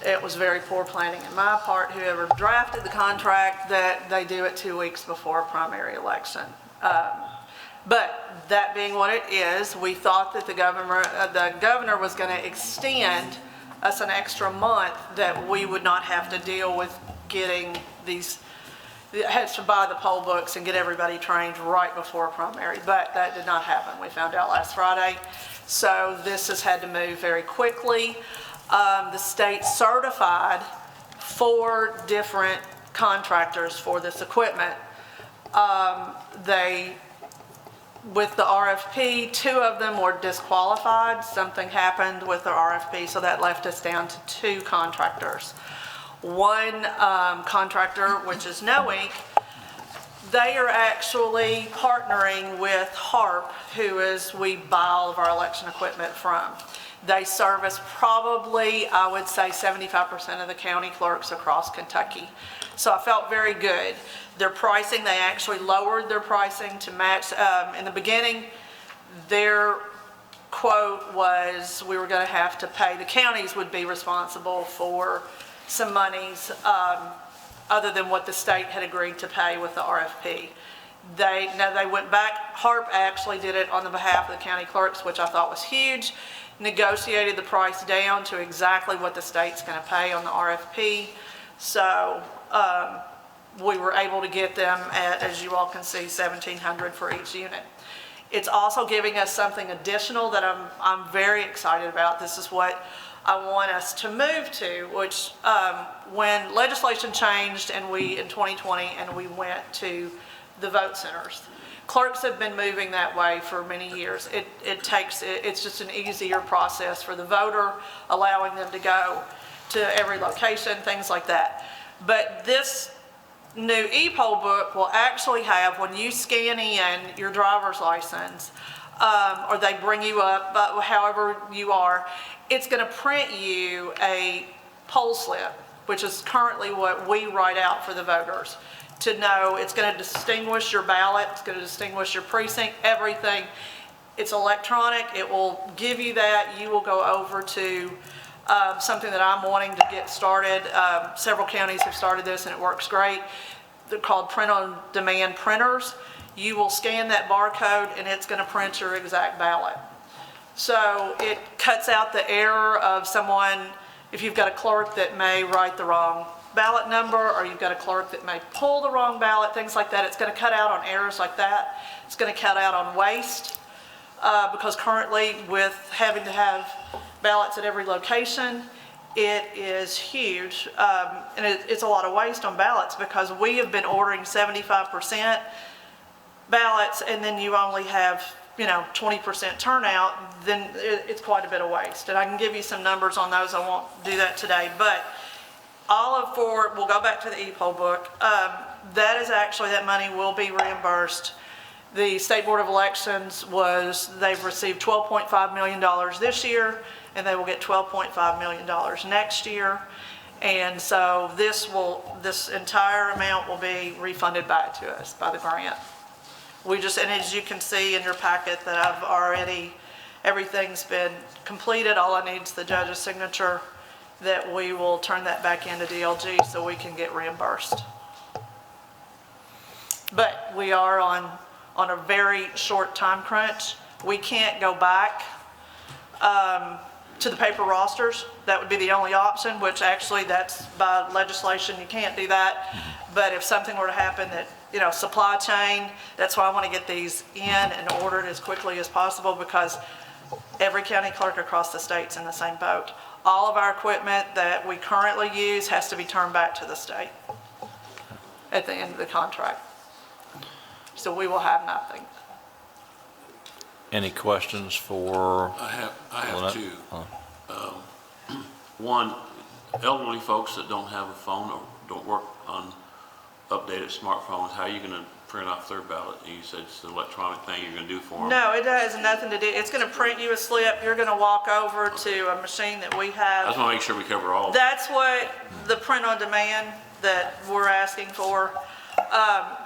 It was very poor planning on my part, whoever drafted the contract, that they do it 2 weeks before a primary election. But that being what it is, we thought that the governor was going to extend us an extra month that we would not have to deal with getting these, has to buy the poll books and get everybody trained right before a primary, but that did not happen. We found out last Friday. So this has had to move very quickly. The state certified 4 different contractors for this equipment. With the RFP, 2 of them were disqualified. Something happened with the RFP, so that left us down to 2 contractors. One contractor, which is No Inc., they are actually partnering with HARP, who is, we buy all of our election equipment from. They service probably, I would say, 75% of the county clerks across Kentucky. So I felt very good. Their pricing, they actually lowered their pricing to match. In the beginning, their quote was we were going to have to pay, the counties would be responsible for some monies other than what the state had agreed to pay with the RFP. Now they went back, HARP actually did it on the behalf of the county clerks, which I thought was huge, negotiated the price down to exactly what the state's going to pay on the RFP. So we were able to get them at, as you all can see, $1,700 for each unit. It's also giving us something additional that I'm very excited about. This is what I want us to move to, which when legislation changed and in 2020 and we went to the vote centers. Clerks have been moving that way for many years. It's just an easier process for the voter, allowing them to go to every location, things like that. But this new e-poll book will actually have, when you scan in your driver's license, or they bring you up, but however you are, it's going to print you a poll slip, which is currently what we write out for the voters. To know, it's going to distinguish your ballot, it's going to distinguish your precinct, everything. It's electronic, it will give you that. You will go over to something that I'm wanting to get started. Several counties have started this and it works great. They're called print-on-demand printers. You will scan that barcode and it's going to print your exact ballot. So it cuts out the error of someone, if you've got a clerk that may write the wrong ballot number, or you've got a clerk that may pull the wrong ballot, things like that. It's going to cut out on errors like that. It's going to cut out on waste, because currently with having to have ballots at every location, it is huge, and it's a lot of waste on ballots, because we have been ordering 75% ballots and then you only have 20% turnout, then it's quite a bit of waste. And I can give you some numbers on those. I won't do that today, but we'll go back to the e-poll book. That is actually, that money will be reimbursed. The State Board of Elections they've received $12.5 million this year, and they will get $12.5 million next year. And so this entire amount will be refunded back to us by the grant. And as you can see in your packet that everything's been completed. All I need is the judge's signature, that we will turn that back into DLG so we can get reimbursed. But we are on a very short time crunch. We can't go back to the paper rosters. That would be the only option, which actually that's by legislation, you can't do that. But if something were to happen that, supply chain, that's why I want to get these in and ordered as quickly as possible, because every county clerk across the state's in the same boat. All of our equipment that we currently use has to be turned back to the state at the end of the contract. So we will have nothing. Any questions for? I have Lynette? two. One, elderly folks that don't have a phone or don't work on updated smartphones, how are you going to print off their ballot? You said it's an electronic thing you're going to do for them. No, it has nothing to do. It's going to print you a slip. You're going to walk over to a machine that we have. I just want to make sure we cover all. That's what the print on demand that we're asking for.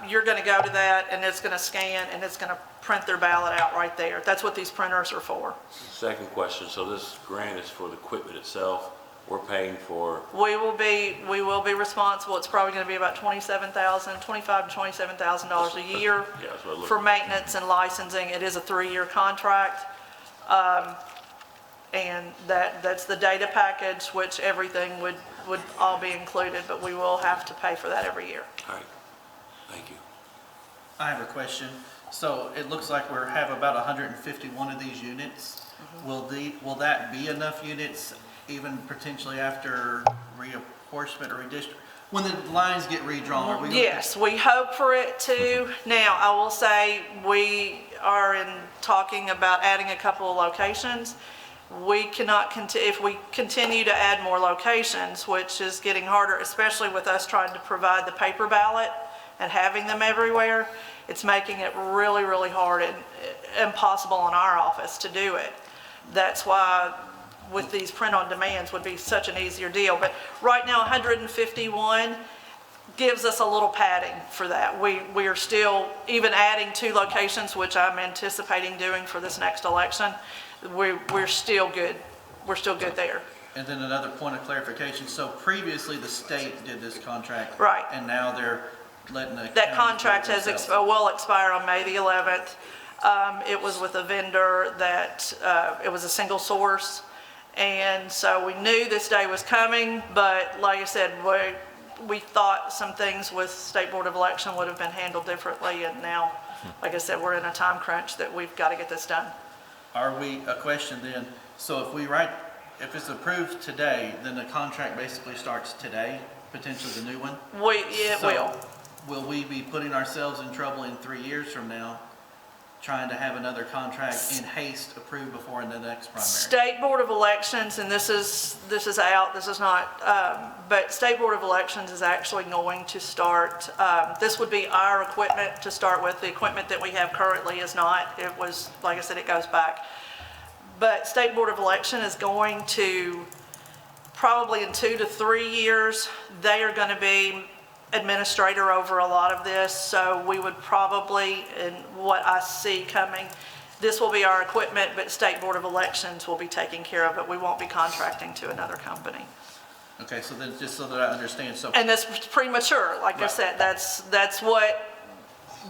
You're going to go to that and it's going to scan and it's going to print their ballot out right there. That's what these printers are for. Second question, so this grant is for the equipment itself. We're paying for. We will be responsible. It's probably going to be about $25,000 to $27,000 a year for maintenance and licensing. It is a 3-year contract, and that's the data package, which everything would all be included. But we will have to pay for that every year. All right, thank you. I have a question. So it looks like we have about 151 of these units. Will that be enough units? even potentially after reapportionment or redistrict, when the lines get redrawn, are we? Yes, we hope for it to. Now, I will say, we are talking about adding a couple of locations. We cannot, if we continue to add more locations, which is getting harder, especially with us trying to provide the paper ballot and having them everywhere, it's making it really, really hard and impossible in our office to do it. That's why with these print-on-demands would be such an easier deal. But right now, 151 gives us a little padding for that. We are still, even adding 2 locations, which I'm anticipating doing for this next election, we're still good. We're still good there. And then another point of clarification, so previously the state did this contract. Right. And now they're letting the. That contract will expire on May the 11th. It was with a vendor that, it was a single source. And so we knew this day was coming, but like I said, we thought some things with State Board of Election would have been handled differently. And now, like I said, we're in a time crunch that we've got to get this done. Are we, a question then, so if it's approved today, then the contract basically starts today, potentially the new one? It will. Will we be putting ourselves in trouble in 3 years from now, trying to have another contract in haste approved before the next primary? State Board of Elections, and this is out, this is not, but State Board of Elections is actually going to start, this would be our equipment to start with. The equipment that we have currently is not. It was, like I said, it goes back. But State Board of Election is going to, probably in 2 to 3 years, they are going to be administrator over a lot of this. So we would probably, in what I see coming, this will be our equipment, but State Board of Elections will be taking care of it. We won't be contracting to another company. Okay, so then just so that I understand, so. And that's premature. Like I said, that's what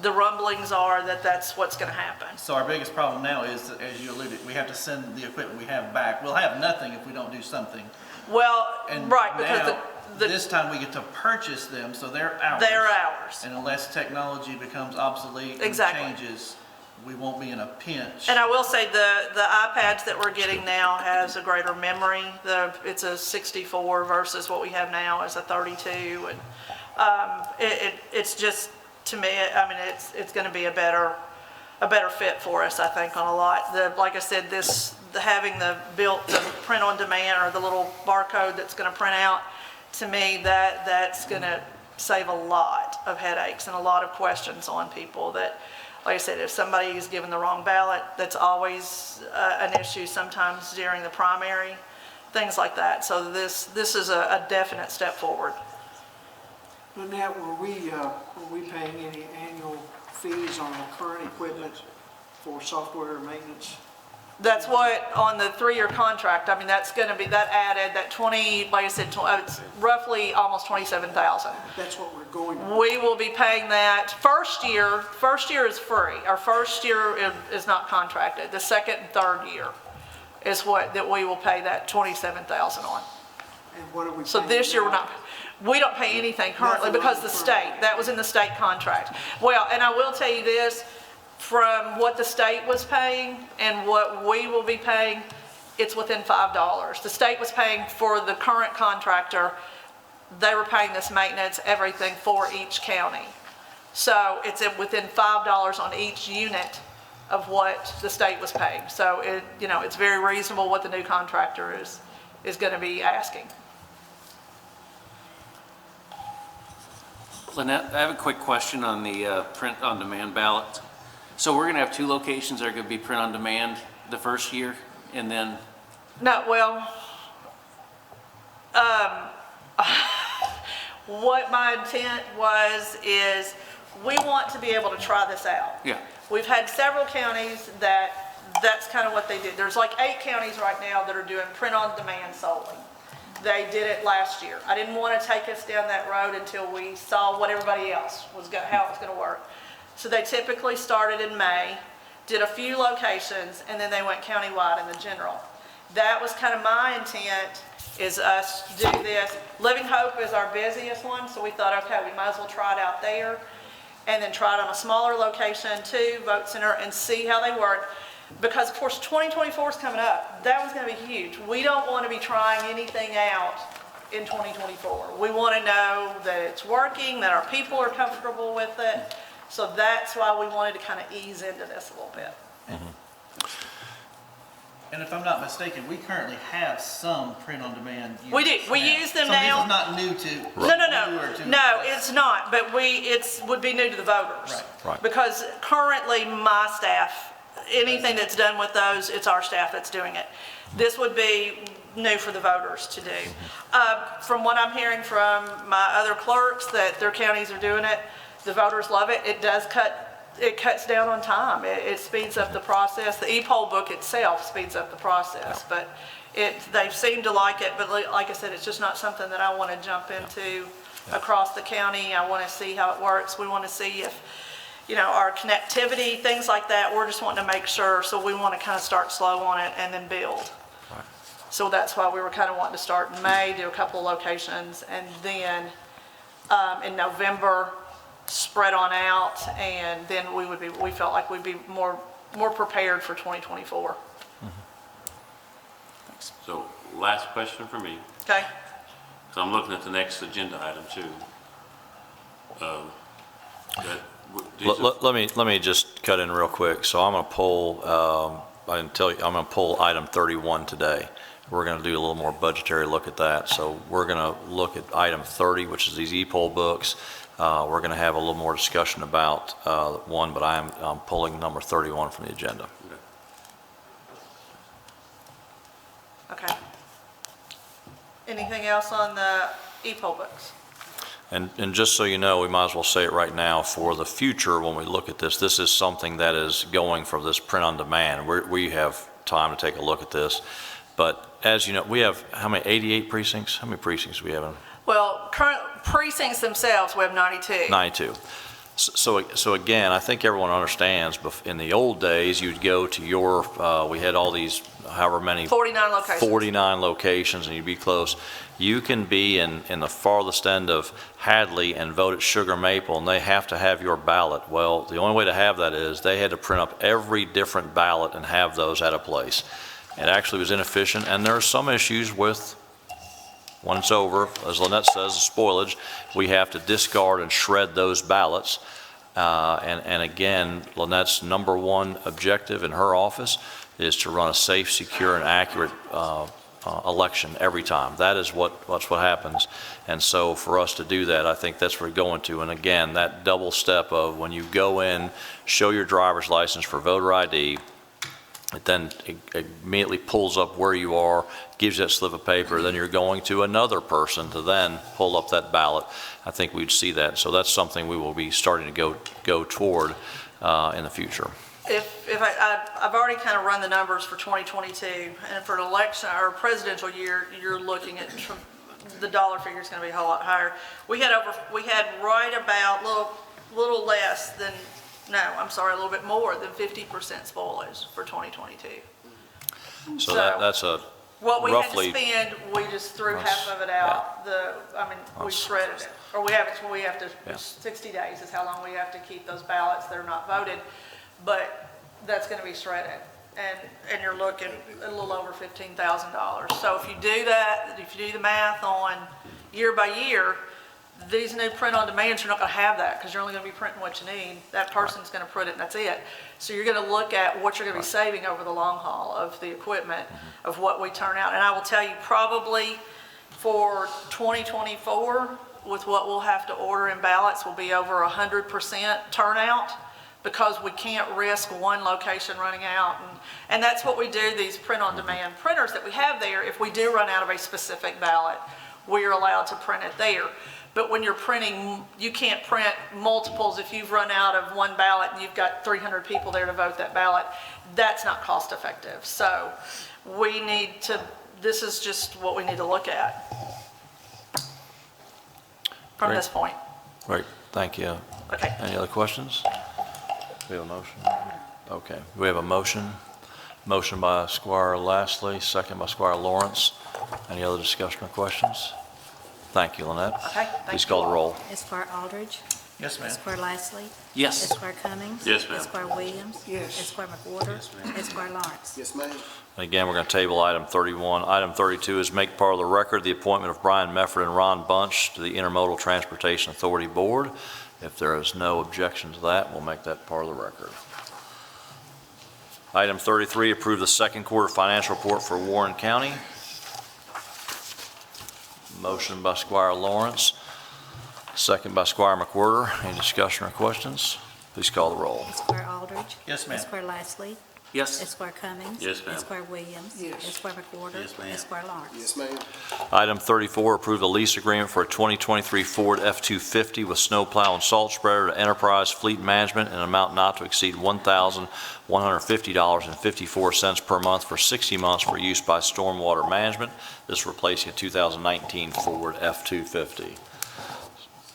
the rumblings are, that's what's going to happen. So our biggest problem now is, as you alluded, we have to send the equipment we have back. We'll have nothing if we don't do something. Well, And right, because now, this time we get to purchase them, so they're ours. they're ours. And unless technology becomes obsolete and changes, we won't be in a pinch. And I will say the iPads that we're getting now has a greater memory. It's a 64 versus what we have now is a 32. And it's just, to me, I mean, it's going to be a better fit for us, I think, on a lot. Like I said, having the print on demand, or the little barcode that's going to print out, to me, that's going to save a lot of headaches and a lot of questions on people. That, like I said, if somebody is given the wrong ballot, that's always an issue sometimes during the primary, things like that. So this is a definite step forward. Lynette, were we paying any annual fees on the current equipment for software maintenance? That's what, on the 3-year contract, I mean, that's going to be, that added, that 20, like I said, it's roughly almost 27,000. That's what we're going to. We will be paying that. First year is free. Our first year is not contracted. The second and third year is that we will pay that 27,000 on. And what are we paying? So this year now? we don't pay anything currently because the state, that was in the state contract. Well, and I will tell you this, from what the state was paying and what we will be paying, it's within $5. The state was paying for the current contractor. They were paying this maintenance, everything for each county. So it's within $5 on each unit of what the state was paying. So it's very reasonable what the new contractor is going to be asking. Lynette, I have a quick question on the print-on-demand ballot. So we're going to have 2 locations that are going to be print-on-demand the first year, and then? No, well, what my intent is we want to be able to try this out. Yeah. We've had several counties that's kind of what they did. There's like 8 counties right now that are doing print-on-demand solely. They did it last year. I didn't want to take us down that road until we saw what everybody else how it was going to work. So they typically started in May, did a few locations, and then they went countywide in the general. That was kind of my intent, is us do this. Living Hope is our busiest one, so we thought, okay, we might as well try it out there, and then try it on a smaller location too, Vote Center, and see how they work. because of course 2024 is coming up. That one's going to be huge. We don't want to be trying anything out in 2024. We want to know that it's working, that our people are comfortable with it. So that's why we wanted to kind of ease into this a little bit. And if I'm not mistaken, we currently have some print-on-demand units. We do. We now. use them So now. this is not new to. No, it's not, but would be new to the voters. Right. Right. Because currently, my staff, anything that's done with those, it's our staff that's doing it. This would be new for the voters to do. From what I'm hearing from my other clerks, that their counties are doing it, the voters love it. It cuts down on time. It speeds up the process. The e-poll book itself speeds up the process, but they seem to like it. But like I said, it's just not something that I want to jump into across the county. I want to see how it works. We want to see if, our connectivity, things like that. We're just wanting to make sure. So we want to kind of start slow on it and then build. Right. So that's why we were kind of wanting to start in May, do a couple of locations, and then in November, spread on out, and then we felt like we'd be more prepared for 2024. So last question for me. Okay? So I'm looking at the next agenda item too. Let me just cut in real quick. So I'm going to pull, I didn't tell you, I'm going to pull item 31 today. We're going to do a little more budgetary look at that. So we're going to look at item 30, which is these e-poll books. We're going to have a little more discussion about one, but I'm pulling number 31 from the agenda. Okay. Anything else on the e-poll books? And just so you know, we might as well say it right now, for the future, when we look at this is something that is going for this print on demand. We have time to take a look at this. But as you know, we have, how many, 88 precincts? How many precincts do we have in? Well, current precincts themselves, we have 92. 92. So again, I think everyone understands, in the old days, you'd go to we had all these, however many. 49 locations. 49 locations, and you'd be close. You can be in the farthest end of Hadley and vote at Sugar Maple, and they have to have your ballot. Well, the only way to have that is they had to print up every different ballot and have those at a place. It actually was inefficient, and there are some issues with, when it's over, as Lynette says, the spoilage, we have to discard and shred those ballots. And again, Lynette's number one objective in her office is to run a safe, secure, and accurate election every time. That's what happens. And so for us to do that, I think that's where we're going to. And again, that double step of when you go in, show your driver's license for voter ID, it then immediately pulls up where you are, gives you that slip of paper, then you're going to another person to then pull up that ballot. I think we'd see that. So that's something we will be starting to go toward in the future. I've already kind of run the numbers for 2022, and for an election or presidential year, you're looking at the dollar figure is going to be a whole lot higher. We had right about little less than. No, I'm sorry, a little bit more than 50% spoilage for 2022. So that's a what we roughly, had to spend, we just threw half of it out. We shredded it, or we have to 60 days is how long we have to keep those ballots that are not voted, but that's going to be shredded, and you're looking at a little over $15,000. So if you do that, if you do the math on year by year, these new print-on-demands, you're not going to have that because you're only going to be printing what you need. That person's going to print it and that's it. So you're going to look at what you're going to be saving over the long haul of the equipment, of what we turn out. And I will tell you, probably for 2024, with what we'll have to order in ballots, will be over 100% turnout because we can't risk one location running out. And that's what we do, these print-on-demand printers that we have there. If we do run out of a specific ballot, we are allowed to print it there. But when you're printing, you can't print multiples. If you've run out of one ballot and you've got 300 people there to vote that ballot, that's not cost effective. So this is just what we need to look at from this point. Great, thank you. Okay. Any other questions? We have a motion? Okay, we have a motion. Motion by Squire Lastly, second by Squire Lawrence. Any other discussion or questions? Thank you, Lynette. Okay, thank Please you call the all. roll. Esquire Aldridge, Yes, ma'am. Esquire Lashley. Yes. Esquire Cummings. Yes, ma'am. Esquire Williams. Yes. Esquire McWhorter. Esquire Lawrence. Yes, ma'am. Again, we're going to table item 31. Item 32 is make part of the record the appointment of Brian Mefford and Ron Bunch to the Intermodal Transportation Authority Board. If there is no objection to that, we'll make that part of the record. Item 33, approve the second quarter financial report for Warren County. Motion by Squire Lawrence, second by Squire McWhorter. Any discussion or questions? Please call the roll. Esquire Aldridge. Yes, ma'am. Esquire Lashley. Yes. Esquire Cummings. Yes, ma'am. Esquire Williams. Yes. Esquire McWhorter. Yes, ma'am. Esquire Lawrence. Yes, ma'am. Item 34, approve the lease agreement for a 2023 Ford F-250 with snowplow and salt spreader to Enterprise Fleet Management in an amount not to exceed $1,150.54 per month for 60 months for use by Stormwater Management. This replacing a 2019 Ford F-250.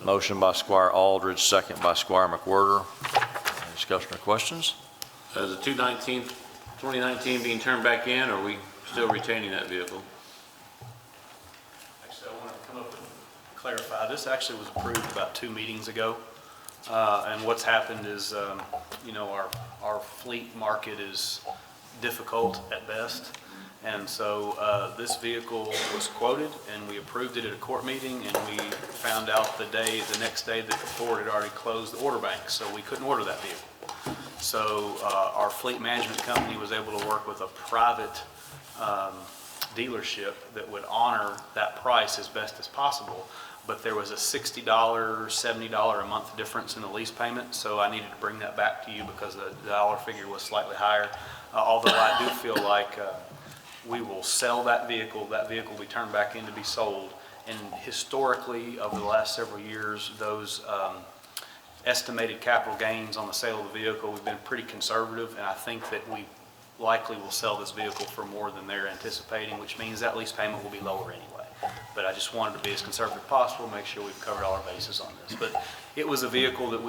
Motion by Squire Aldridge, second by Squire McWhorter. Any discussion or questions? Is the 2019 being turned back in, or are we still retaining that vehicle? Actually, I want to come up and clarify. This actually was approved about 2 meetings ago. And what's happened is, our fleet market is difficult at best. And so this vehicle was quoted, and we approved it at a court meeting, and we found out the next day that Ford had already closed the order bank, so we couldn't order that vehicle. So our fleet management company was able to work with a private dealership that would honor that price as best as possible. But there was a $60, $70 a month difference in the lease payment, so I needed to bring that back to you because the dollar figure was slightly higher. Although I do feel like we will sell that vehicle will be turned back in to be sold. And historically, over the last several years, those estimated capital gains on the sale of the vehicle, we've been pretty conservative, and I think that we likely will sell this vehicle for more than they're anticipating, which means that lease payment will be lower anyway. But I just wanted to be as conservative as possible, make sure we've covered all our bases on this. But it was a vehicle that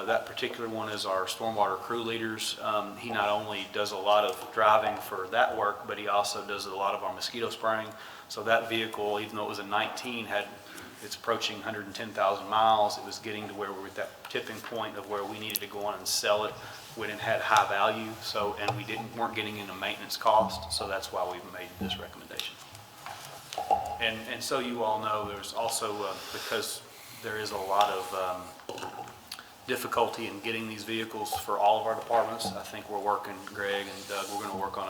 that particular one is our stormwater crew leaders. He not only does a lot of driving for that work, but he also does a lot of our mosquito spraying. So that vehicle, even though it was a 19, it's approaching 110,000 miles. It was getting to where we were at that tipping point of where we needed to go on and sell it when it had high value. So, and we weren't getting into maintenance cost. So that's why we've made this recommendation. And so you all know, there's also, because there is a lot of difficulty in getting these vehicles for all of our departments, I think we're working, Greg and Doug, we're going to work on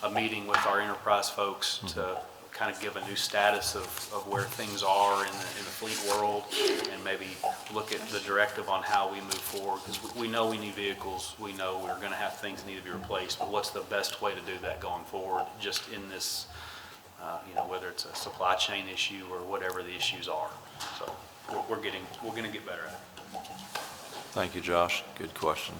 a meeting with our enterprise folks to kind of give a new status of where things are in the fleet world, and maybe look at the directive on how we move forward, because we know we need vehicles, we know we're going to have things that need to be replaced, but what's the best way to do that going forward, just in this, whether it's a supply chain issue or whatever the issues are. So we're going to get better at it. Thank you, Josh. Good question.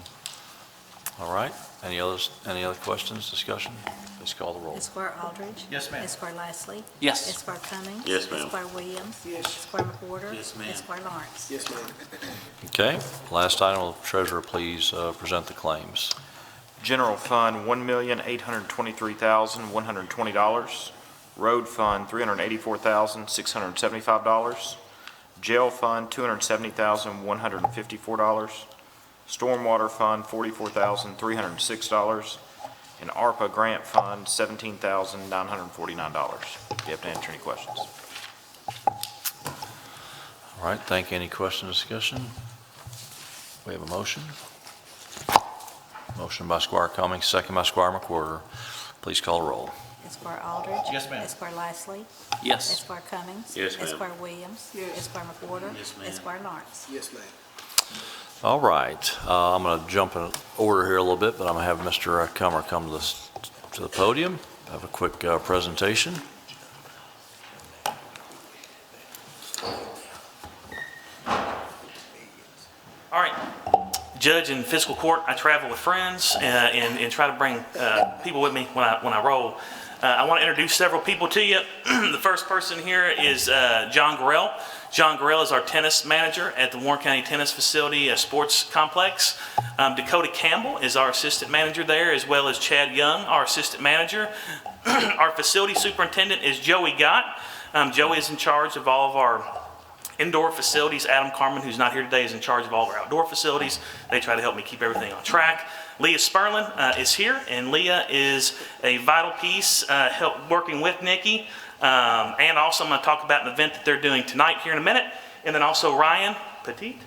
All right. Any other questions, discussion? Please call the roll. Esquire Aldridge. Yes, ma'am. Esquire Lashley. Yes. Esquire Cummings. Yes, ma'am. Esquire Williams. Yes. Esquire McWhorter. Yes, ma'am. Esquire Lawrence. Yes, ma'am. Okay. Last item, will the treasurer please present the claims? General Fund, $1,823,120. Road Fund, $384,675. Jail Fund, $270,154. Stormwater Fund, $44,306. And ARPA Grant Fund, $17,949. If you have to answer any questions. All right. Thank you. Any questions, discussion? We have a motion. Motion by Squire Cummings, second by Squire McWhorter. Please call the roll. Esquire Aldridge. Yes, ma'am. Esquire Lashley. Yes. Esquire Cummings. Yes, ma'am. Esquire Williams. Yes. Esquire McWhorter. Yes, ma'am. Esquire Lawrence. Yes, ma'am. All right. I'm going to jump in order here a little bit, but I'm going to have Mr. Cummer come to the podium, have a quick presentation. All right. Judge in fiscal court, I travel with friends and try to bring people with me when I roll. I want to introduce several people to you. The first person here is John Gorell. John Gorell is our tennis manager at the Warren County Tennis Facility Sports Complex. Dakota Campbell is our assistant manager there, as well as Chad Young, our assistant manager. Our facility superintendent is Joey Gott. Joey is in charge of all of our indoor facilities. Adam Carmen, who's not here today, is in charge of all of our outdoor facilities. They try to help me keep everything on track. Leah Sperlin is here, and Leah is a vital piece working with Nikki. And also I'm going to talk about an event that they're doing tonight here in a minute. And then also Ryan Petit.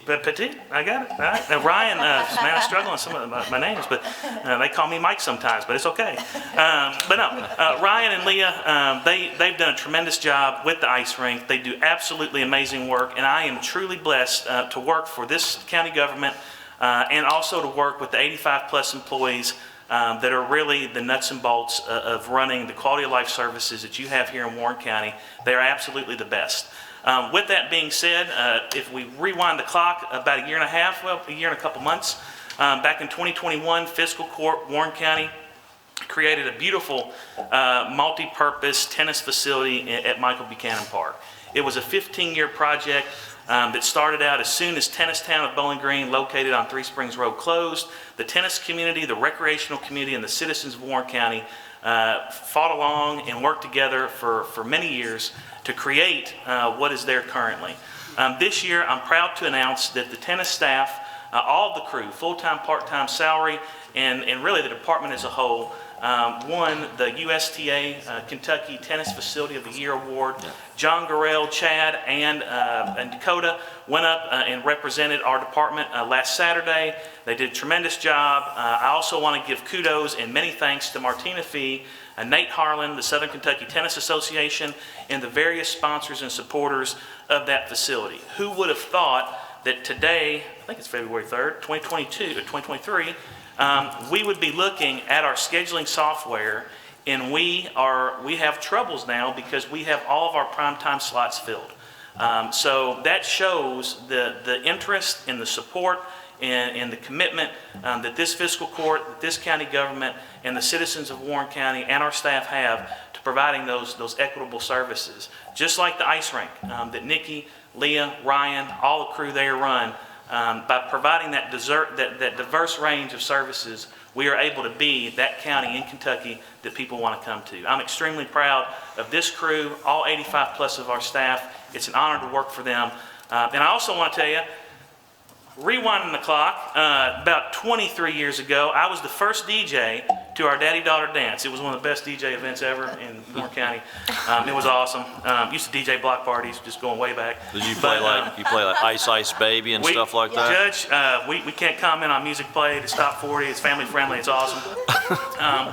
Petit, I got it. All right. Now Ryan, man, I struggle on some of my names, but they call me Mike sometimes, but it's okay. But no, Ryan and Leah, they've done a tremendous job with the ice rink. They do absolutely amazing work, and I am truly blessed to work for this county government and also to work with the 85 plus employees that are really the nuts and bolts of running the quality of life services that you have here in Warren County. They are absolutely the best. With that being said, if we rewind the clock about a year and a half, well, a year and a couple months, back in 2021, Fiscal Court, Warren County, created a beautiful multi-purpose tennis facility at Michael Buchanan Park. It was a 15-year project that started out as soon as Tennis Town of Bowling Green, located on Three Springs Road, closed. The tennis community, the recreational community, and the citizens of Warren County fought along and worked together for many years to create what is there currently. This year, I'm proud to announce that the tennis staff, all of the crew, full-time, part-time, salary, and really the department as a whole, won the USTA Kentucky Tennis Facility of the Year Award. John Gorell, Chad, and Dakota went up and represented our department last Saturday. They did a tremendous job. I also want to give kudos and many thanks to Martina Fee, Nate Harlan, the Southern Kentucky Tennis Association, and the various sponsors and supporters of that facility. Who would have thought that today, I think it's February 3rd, 2023, we would be looking at our scheduling software, and we have troubles now because we have all of our primetime slots filled. So that shows the interest and the support and the commitment that this fiscal court, that this county government, and the citizens of Warren County and our staff have to providing those equitable services. Just like the ice rink that Nikki, Leah, Ryan, all the crew there run, by providing that diverse range of services, we are able to be that county in Kentucky that people want to come to. I'm extremely proud of this crew, all 85 plus of our staff. It's an honor to work for them. And I also want to tell you, rewinding the clock, about 23 years ago, I was the first DJ to our daddy-daughter dance. It was one of the best DJ events ever in Warren County. It was awesome. Used to DJ block parties, just going way back. Did you play like Ice Ice Baby and stuff like that? Judge, we can't comment on music played. It's top 40. It's family friendly. It's awesome.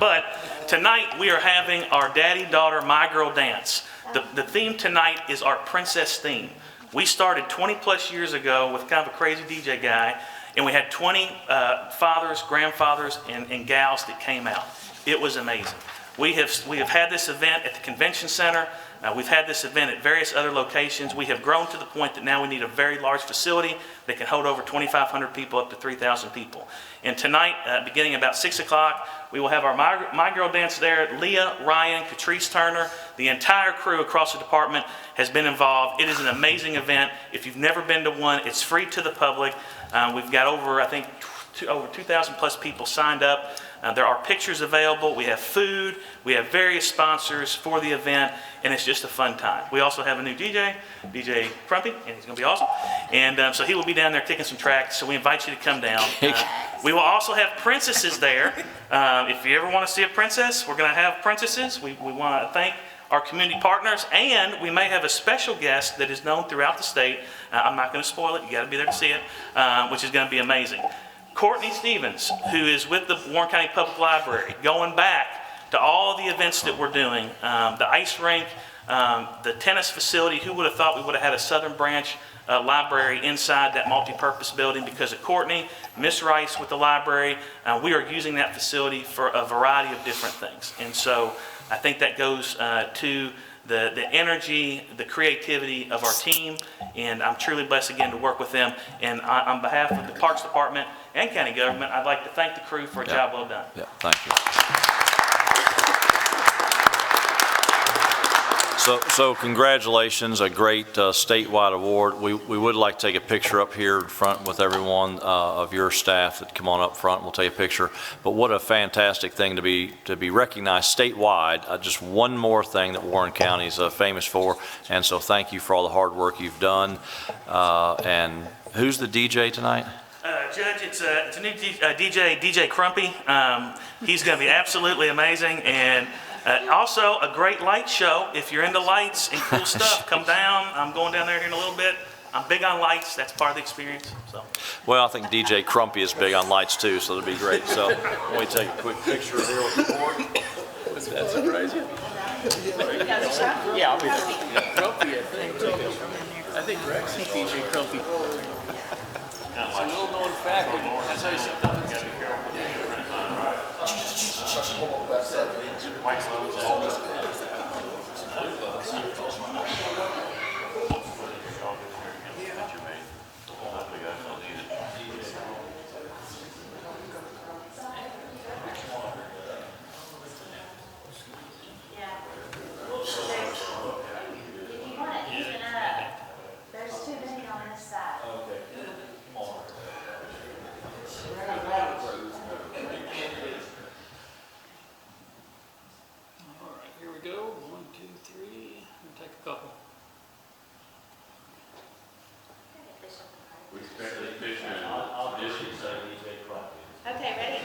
But tonight we are having our daddy-daughter My Girl dance. The theme tonight is our princess theme. We started 20 plus years ago with kind of a crazy DJ guy, and we had 20 fathers, grandfathers, and gals that came out. It was amazing. We have had this event at the convention center. We've had this event at various other locations. We have grown to the point that now we need a very large facility that can hold over 2,500 people up to 3,000 people. And tonight, beginning about 6 o'clock, we will have our My Girl dance there. Leah, Ryan, Catrice Turner, the entire crew across the department has been involved. It is an amazing event. If you've never been to one, it's free to the public. We've got over, I think, over 2,000 plus people signed up. There are pictures available. We have food. We have various sponsors for the event, and it's just a fun time. We also have a new DJ, DJ Crumpy, and he's going to be awesome. And so he will be down there kicking some tracks, so we invite you to come down. We will also have princesses there. If you ever want to see a princess, we're going to have princesses. We want to thank our community partners, and we may have a special guest that is known throughout the state. I'm not going to spoil it. You got to be there to see it, which is going to be amazing. Courtney Stevens, who is with the Warren County Public Library, going back to all the events that we're doing, the ice rink, the tennis facility. Who would have thought we would have had a Southern Branch library inside that multi-purpose building? Because of Courtney, Miss Rice with the library, we are using that facility for a variety of different things. And so I think that goes to the energy, the creativity of our team, and I'm truly blessed again to work with them. And on behalf of the Parks Department and County Government, I'd like to thank the crew for a job well done. Yeah, thank you. So congratulations, a great statewide award. We would like to take a picture up here in front with everyone of your staff that come on up front. We'll take a picture. But what a fantastic thing to be recognized statewide. Just one more thing that Warren County is famous for. And so thank you for all the hard work you've done. And who's the DJ tonight? Judge, it's a new DJ Crumpy. He's going to be absolutely amazing. And also a great light show. If you're into lights and cool stuff, come down. I'm going down there here in a little bit. I'm big on lights. That's part of the experience. So. Well, I think DJ Crumpy is big on lights too, so it'll be great. So let me take a quick picture here with the board. That surprise you? Yeah, I'll be there. Crumpy, I think Rex is DJ Crumpy. It's a little known fact, but that's how you sit down. There's too many on this side. All right, here we go. 1, 2, 3. We'll take a couple. Okay, ready?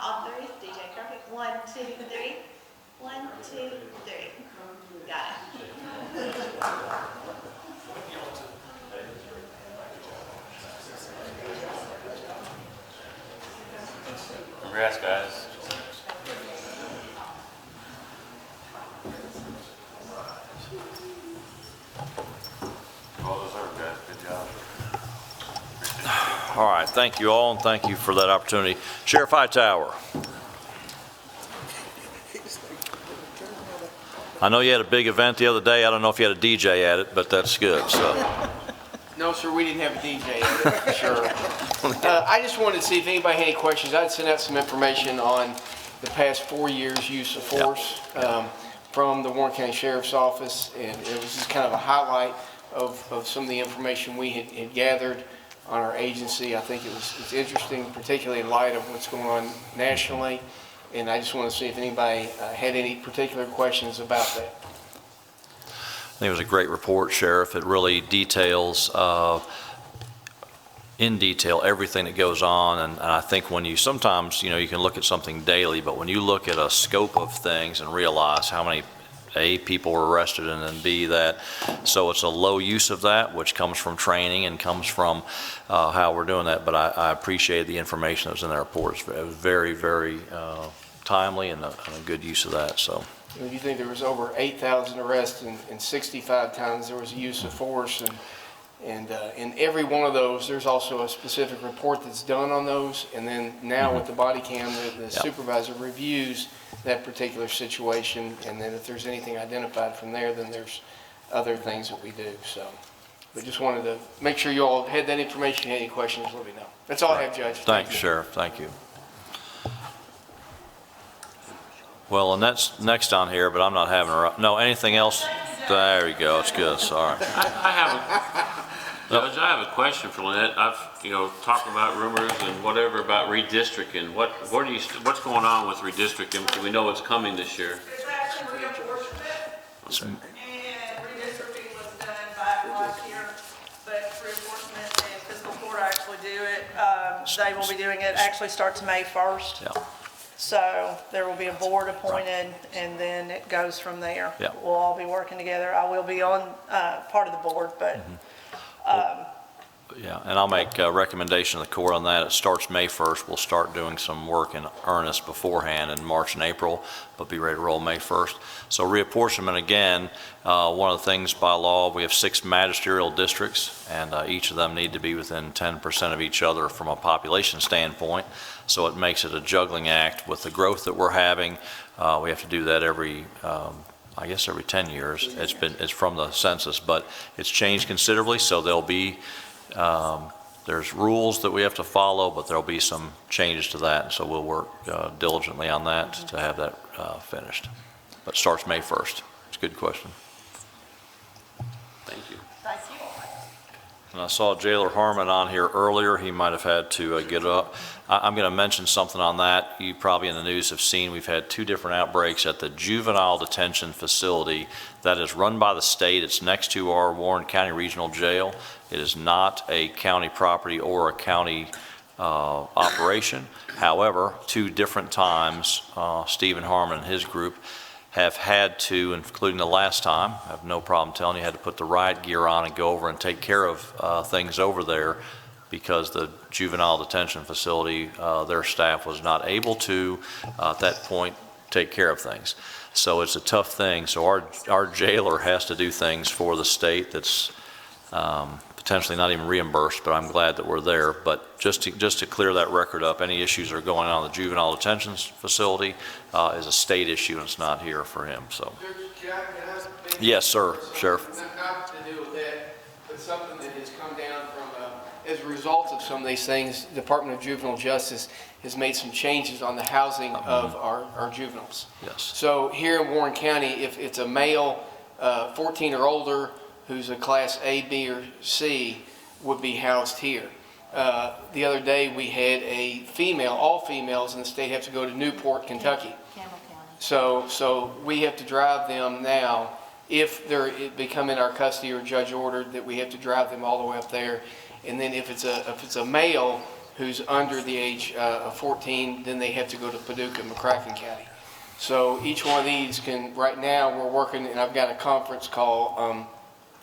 On three, DJ Crumpy. 1, 2, 3. 1, 2, 3. Got it. Congrats, guys. Well deserved, guys. Good job. All right, thank you all, and thank you for that opportunity. Sheriff Hightower. I know you had a big event the other day. I don't know if you had a DJ at it, but that's good. So. No, sir, we didn't have a DJ at it, for sure. I just wanted to see if anybody had any questions. I'd sent out some information on the past 4 years' use of force from the Warren County Sheriff's Office, and it was just kind of a highlight of some of the information we had gathered on our agency. I think it's interesting, particularly in light of what's going on nationally, and I just want to see if anybody had any particular questions about that. I think it was a great report, Sheriff. It really details, in detail, everything that goes on. And I think when you sometimes, you can look at something daily, but when you look at a scope of things and realize how many, A, people were arrested, and then B, that, so it's a low use of that, which comes from training and comes from how we're doing that. But I appreciate the information that was in that report. It was very, very timely and a good use of that. So. You think there was over 8,000 arrests and 65 times there was a use of force, and in every one of those, there's also a specific report that's done on those, and then now with the body cam, the supervisor reviews that particular situation, and then if there's anything identified from there, then there's other things that we do. So, but just wanted to make sure you all had that information. Any questions, let me know. That's all I have, Judge. Thanks, Sheriff. Thank you. Well, and that's next on here, but I'm not having a, no, anything else? There you go. It's good. Sorry. Judge, I have a question for Lynette. I've, talked about rumors and whatever about redistricting. What's going on with redistricting? Do we know what's coming this year? It's actually reapportionment, and redistricting was done back last year, but reapportionment and fiscal court actually do it. They will be doing it, actually starts May 1st. Yeah. So there will be a board appointed, and then it goes from there. Yeah. We'll all be working together. I will be on part of the board, but Yeah, and I'll make a recommendation to the court on that. It starts May 1st. We'll start doing some work in earnest beforehand in March and April, but be ready to roll May 1st. So reapportionment, again, one of the things by law, we have 6 magisterial districts, and each of them need to be within 10% of each other from a population standpoint. So it makes it a juggling act with the growth that we're having. We have to do that every 10 years. It's from the census, but it's changed considerably. So there'll be there's rules that we have to follow, but there'll be some changes to that. So we'll work diligently on that to have that finished. But it starts May 1st. It's a good question. And I saw Jailer Harmon on here earlier. He might have had to get up. I'm going to mention something on that. You probably in the news have seen we've had 2 different outbreaks at the juvenile detention facility that is run by the state. It's next to our Warren County Regional Jail. It is not a county property or a county operation. However, 2 different times, Stephen Harmon and his group have had to, including the last time, I have no problem telling you, had to put the riot gear on and go over and take care of things over there because the juvenile detention facility, their staff was not able to, at that point, take care of things. So it's a tough thing. So our jailer has to do things for the state that's potentially not even reimbursed, but I'm glad that we're there. But just to clear that record up, any issues that are going on in the juvenile detention facility is a state issue, and it's not here for him, so. Yes, sir, Sheriff. Not to do with that, but something that has come down from, as a result of some of these things, the Department of Juvenile Justice has made some changes on the housing of our juveniles. Yes. So here in Warren County, if it's a male 14 or older who's a class A, B, or C, would be housed here. The other day we had a female, all females in the state have to go to Newport, Kentucky. Campbell County. So we have to drive them now, if they're become in our custody or judge ordered, that we have to drive them all the way up there. And then if it's a male who's under the age of 14, then they have to go to Paducah, McCracken County. So each one of these can, right now we're working, and I've got a conference call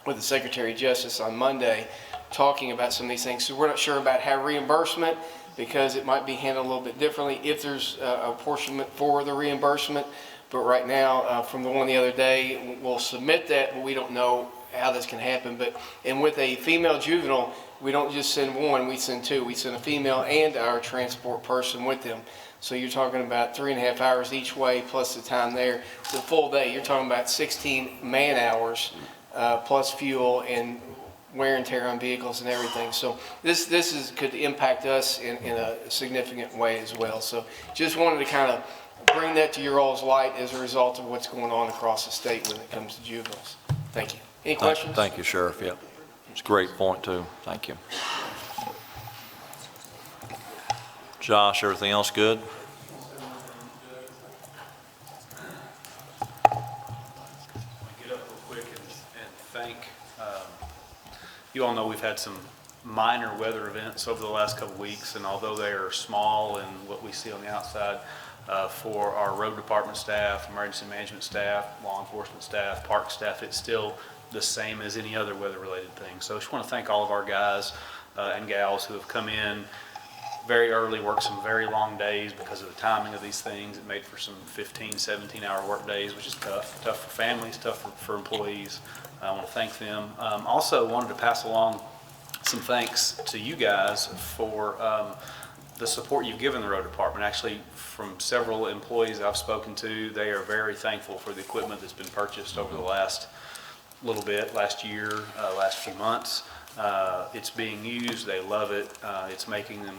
with the Secretary of Justice on Monday talking about some of these things. So we're not sure about how reimbursement, because it might be handled a little bit differently if there's a apportionment for the reimbursement. But right now, from the one the other day, we'll submit that, but we don't know how this can happen. And with a female juvenile, we don't just send one, we send 2. We send a female and our transport person with them. So you're talking about 3.5 hours each way, plus the time there. It's a full day. You're talking about 16 man hours, plus fuel and wear and tear on vehicles and everything. So this could impact us in a significant way as well. So just wanted to kind of bring that to your all's light as a result of what's going on across the state when it comes to juveniles. Thank you. Any questions? Thank you, Sheriff. Yep. It's a great point, too. Thank you. Josh, everything else good? Get up real quick and thank, you all know we've had some minor weather events over the last couple of weeks, and although they are small and what we see on the outside, for our road department staff, emergency management staff, law enforcement staff, park staff, it's still the same as any other weather-related thing. So I just want to thank all of our guys and gals who have come in very early, worked some very long days because of the timing of these things. It made for some 15, 17-hour work days, which is tough. Tough for families, tough for employees. I want to thank them. Also wanted to pass along some thanks to you guys for the support you've given the road department. Actually, from several employees I've spoken to, they are very thankful for the equipment that's been purchased over the last little bit, last year, last few months. It's being used, they love it, it's making them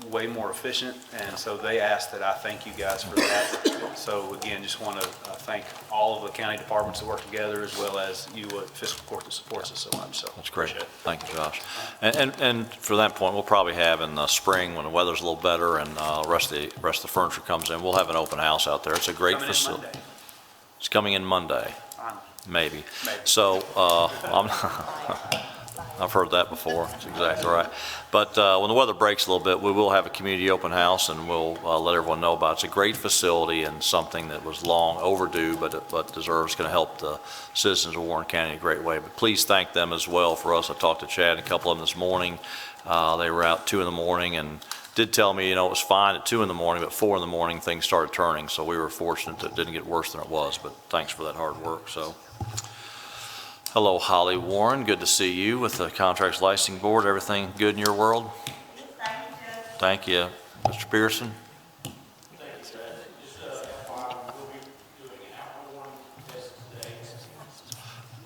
way more efficient, and so they asked that I thank you guys for that. So again, just want to thank all of the county departments that work together, as well as you at Fiscal Court that supports us so much. So that's great. Thank you, Josh. And for that point, we'll probably have in the spring when the weather's a little better and rest of the furniture comes in, we'll have an open house out there. It's a great facility. It's coming in Monday. Maybe. So I've heard that before. That's exactly right. But when the weather breaks a little bit, we will have a community open house, and we'll let everyone know about it. It's a great facility and something that was long overdue, but deserves, going to help the citizens of Warren County in a great way. But please thank them as well for us. I talked to Chad and a couple of them this morning. They were out 2 in the morning and did tell me, it was fine at 2 in the morning, but 4 in the morning things started turning. So we were fortunate that it didn't get worse than it was. But thanks for that hard work. So. Hello, Holly Warren. Good to see you with the Contracts Licensing Board. Everything good in your world? Thank you. Mr. Pearson?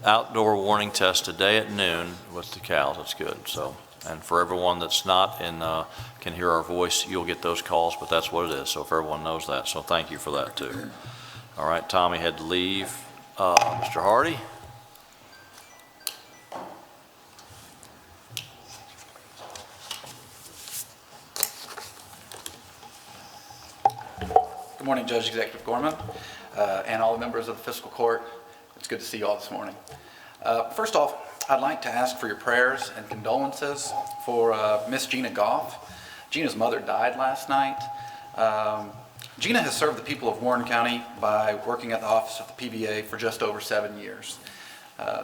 Outdoor warning test today at noon with the cows. That's good. So, and for everyone that's not in, can hear our voice, you'll get those calls, but that's what it is. So if everyone knows that, so thank you for that too. All right, Tommy had to leave. Mr. Hardy? Good morning, Judge Executive Gorman, and all the members of the Fiscal Court. It's good to see you all this morning. First off, I'd like to ask for your prayers and condolences for Miss Gina Goff. Gina's mother died last night. Gina has served the people of Warren County by working at the office of the PVA for just over 7 years.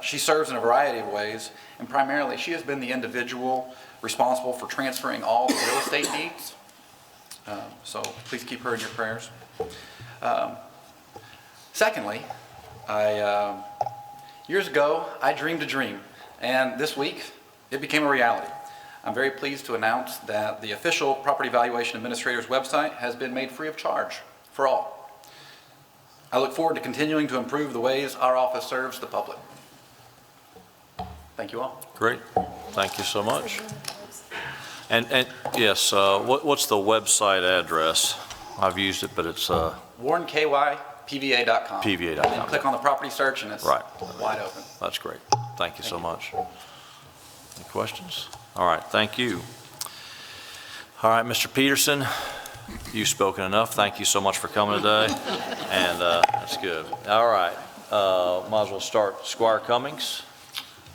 She serves in a variety of ways, and primarily she has been the individual responsible for transferring all the real estate needs. So please keep her in your prayers. Secondly, years ago, I dreamed a dream, and this week, it became a reality. I'm very pleased to announce that the official Property Valuation Administrator's website has been made free of charge for all. I look forward to continuing to improve the ways our office serves the public. Thank you all. Great. Thank you so much. And yes, what's the website address? I've used it, but it's WarrenKYPVA.com. PVA.com. And then click on the property search and it's right. wide open. That's great. Thank you so much. Any questions? All right, thank you. All right, Mr. Peterson, you've spoken enough. Thank you so much for coming today, and that's good. All right, might as well start. Squire Cummings.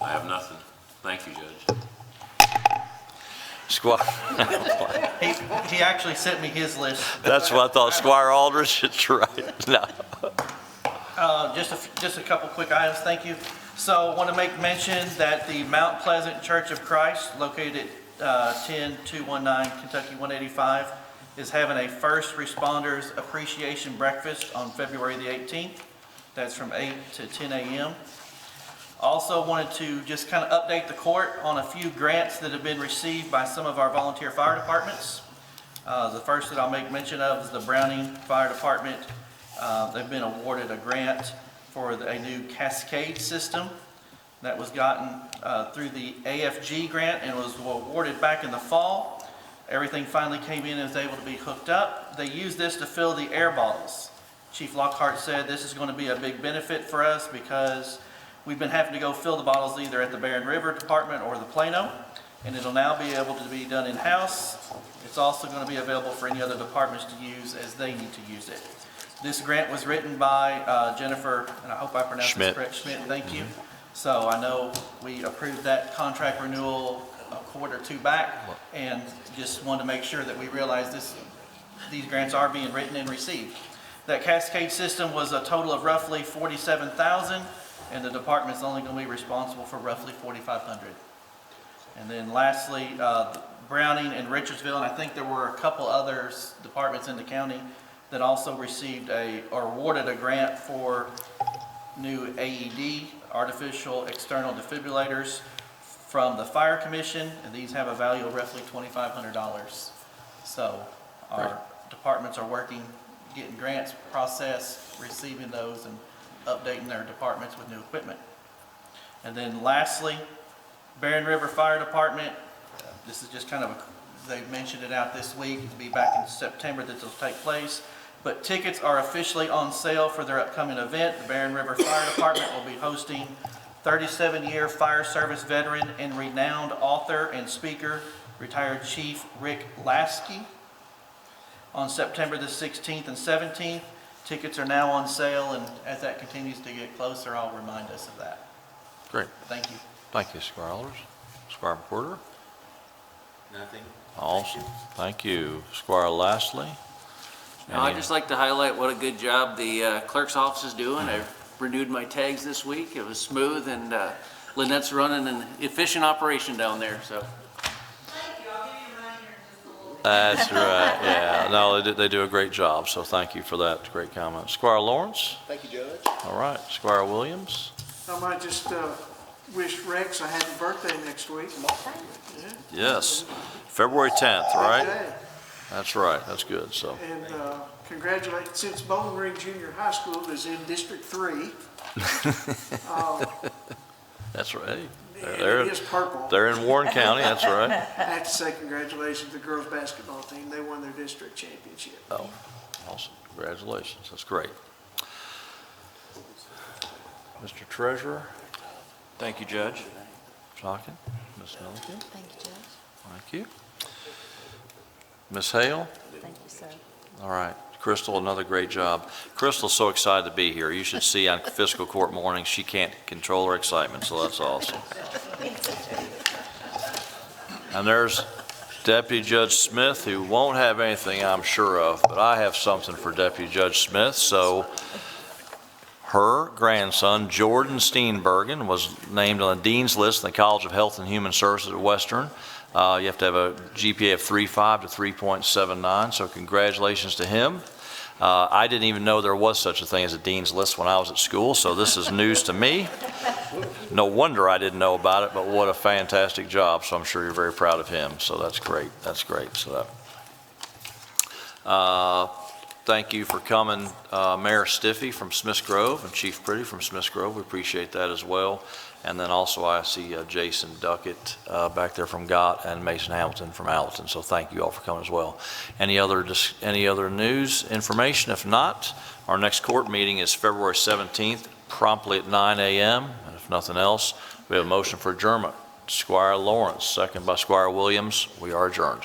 I have nothing. Thank you, Judge. Squire. He actually sent me his list. That's what I thought. Squire Aldridge. It's right. No. Just a couple quick items, thank you. So I want to make mention that the Mount Pleasant Church of Christ, located at 10219 Kentucky 185, is having a First Responders Appreciation Breakfast on February the 18th. That's from 8 to 10 a.m. Also wanted to just kind of update the court on a few grants that have been received by some of our volunteer fire departments. The first that I'll make mention of is the Browning Fire Department. They've been awarded a grant for a new cascade system that was gotten through the AFG grant and was awarded back in the fall. Everything finally came in and was able to be hooked up. They used this to fill the air bottles. Chief Lockhart said this is going to be a big benefit for us because we've been having to go fill the bottles either at the Barren River Department or the Plano, and it'll now be able to be done in-house. It's also going to be available for any other departments to use as they need to use it. This grant was written by Jennifer, and I hope I pronounced this correct, Schmidt, thank you. So I know we approved that contract renewal a quarter or two back, and just wanted to make sure that we realize these grants are being written and received. That cascade system was a total of roughly $47,000, and the department's only going to be responsible for roughly $4,500. And then lastly, Browning and Richardsville, and I think there were a couple other departments in the county that also received or awarded a grant for new AED, artificial external defibrillators, from the Fire Commission, and these have a value of roughly $2,500. So our departments are working, getting grants processed, receiving those, and updating their departments with new equipment. And then lastly, Barren River Fire Department, this is just kind of they mentioned it out this week. It'll be back in September that it'll take place. But tickets are officially on sale for their upcoming event. The Barren River Fire Department will be hosting 37-year fire service veteran and renowned author and speaker, retired Chief Rick Lasky, on September the 16th and 17th. Tickets are now on sale, and as that continues to get closer, I'll remind us of that. Great. Thank you. Thank you, Squire Aldridge. Squire McWhorter. Nothing. Awesome. Thank you. Squire Lastly. Now, I'd just like to highlight what a good job the clerk's office is doing. I renewed my tags this week. It was smooth, and Lynette's running an efficient operation down there, so. Thank you, I'll give you mine here in just a little bit. That's right, yeah. No, they do a great job, so thank you for that great comment. Squire Lawrence? Thank you, Judge. All right. Squire Williams? I might just wish Rex a happy birthday next week. Yes. February 10th, right? Okay. That's right. That's good, so. And congratulate, since Bowling Green Junior High School is in District 3. That's right. It is purple. They're in Warren County, that's right. I have to say congratulations to the girls' basketball team. They won their district championship. Oh, awesome. Congratulations. That's great. Mr. Treasurer? Thank you, Judge. Talking. Ms. Milliken? Thank you, Judge. Thank you. Ms. Hale? Thank you, sir. All right. Crystal, another great job. Crystal's so excited to be here. You should see on fiscal court mornings, she can't control her excitement, so that's awesome. And there's Deputy Judge Smith, who won't have anything I'm sure of, but I have something for Deputy Judge Smith. So her grandson, Jordan Steenbergen, was named on the Dean's List in the College of Health and Human Services at Western. You have to have a GPA of 3.5 to 3.79, so congratulations to him. I didn't even know there was such a thing as a Dean's List when I was at school, so this is news to me. No wonder I didn't know about it, but what a fantastic job. So I'm sure you're very proud of him. So that's great. That's great. So that, thank you for coming, Mayor Stiffy from Smiths Grove and Chief Pretty from Smiths Grove. We appreciate that as well. And then also I see Jason Duckett back there from Gott and Mason Hamilton from Allerton. So thank you all for coming as well. Any other news, information? If not, our next court meeting is February 17th, promptly at 9 a.m. And if nothing else, we have a motion for adjournment. Squire Lawrence, second by Squire Williams. We are adjourned.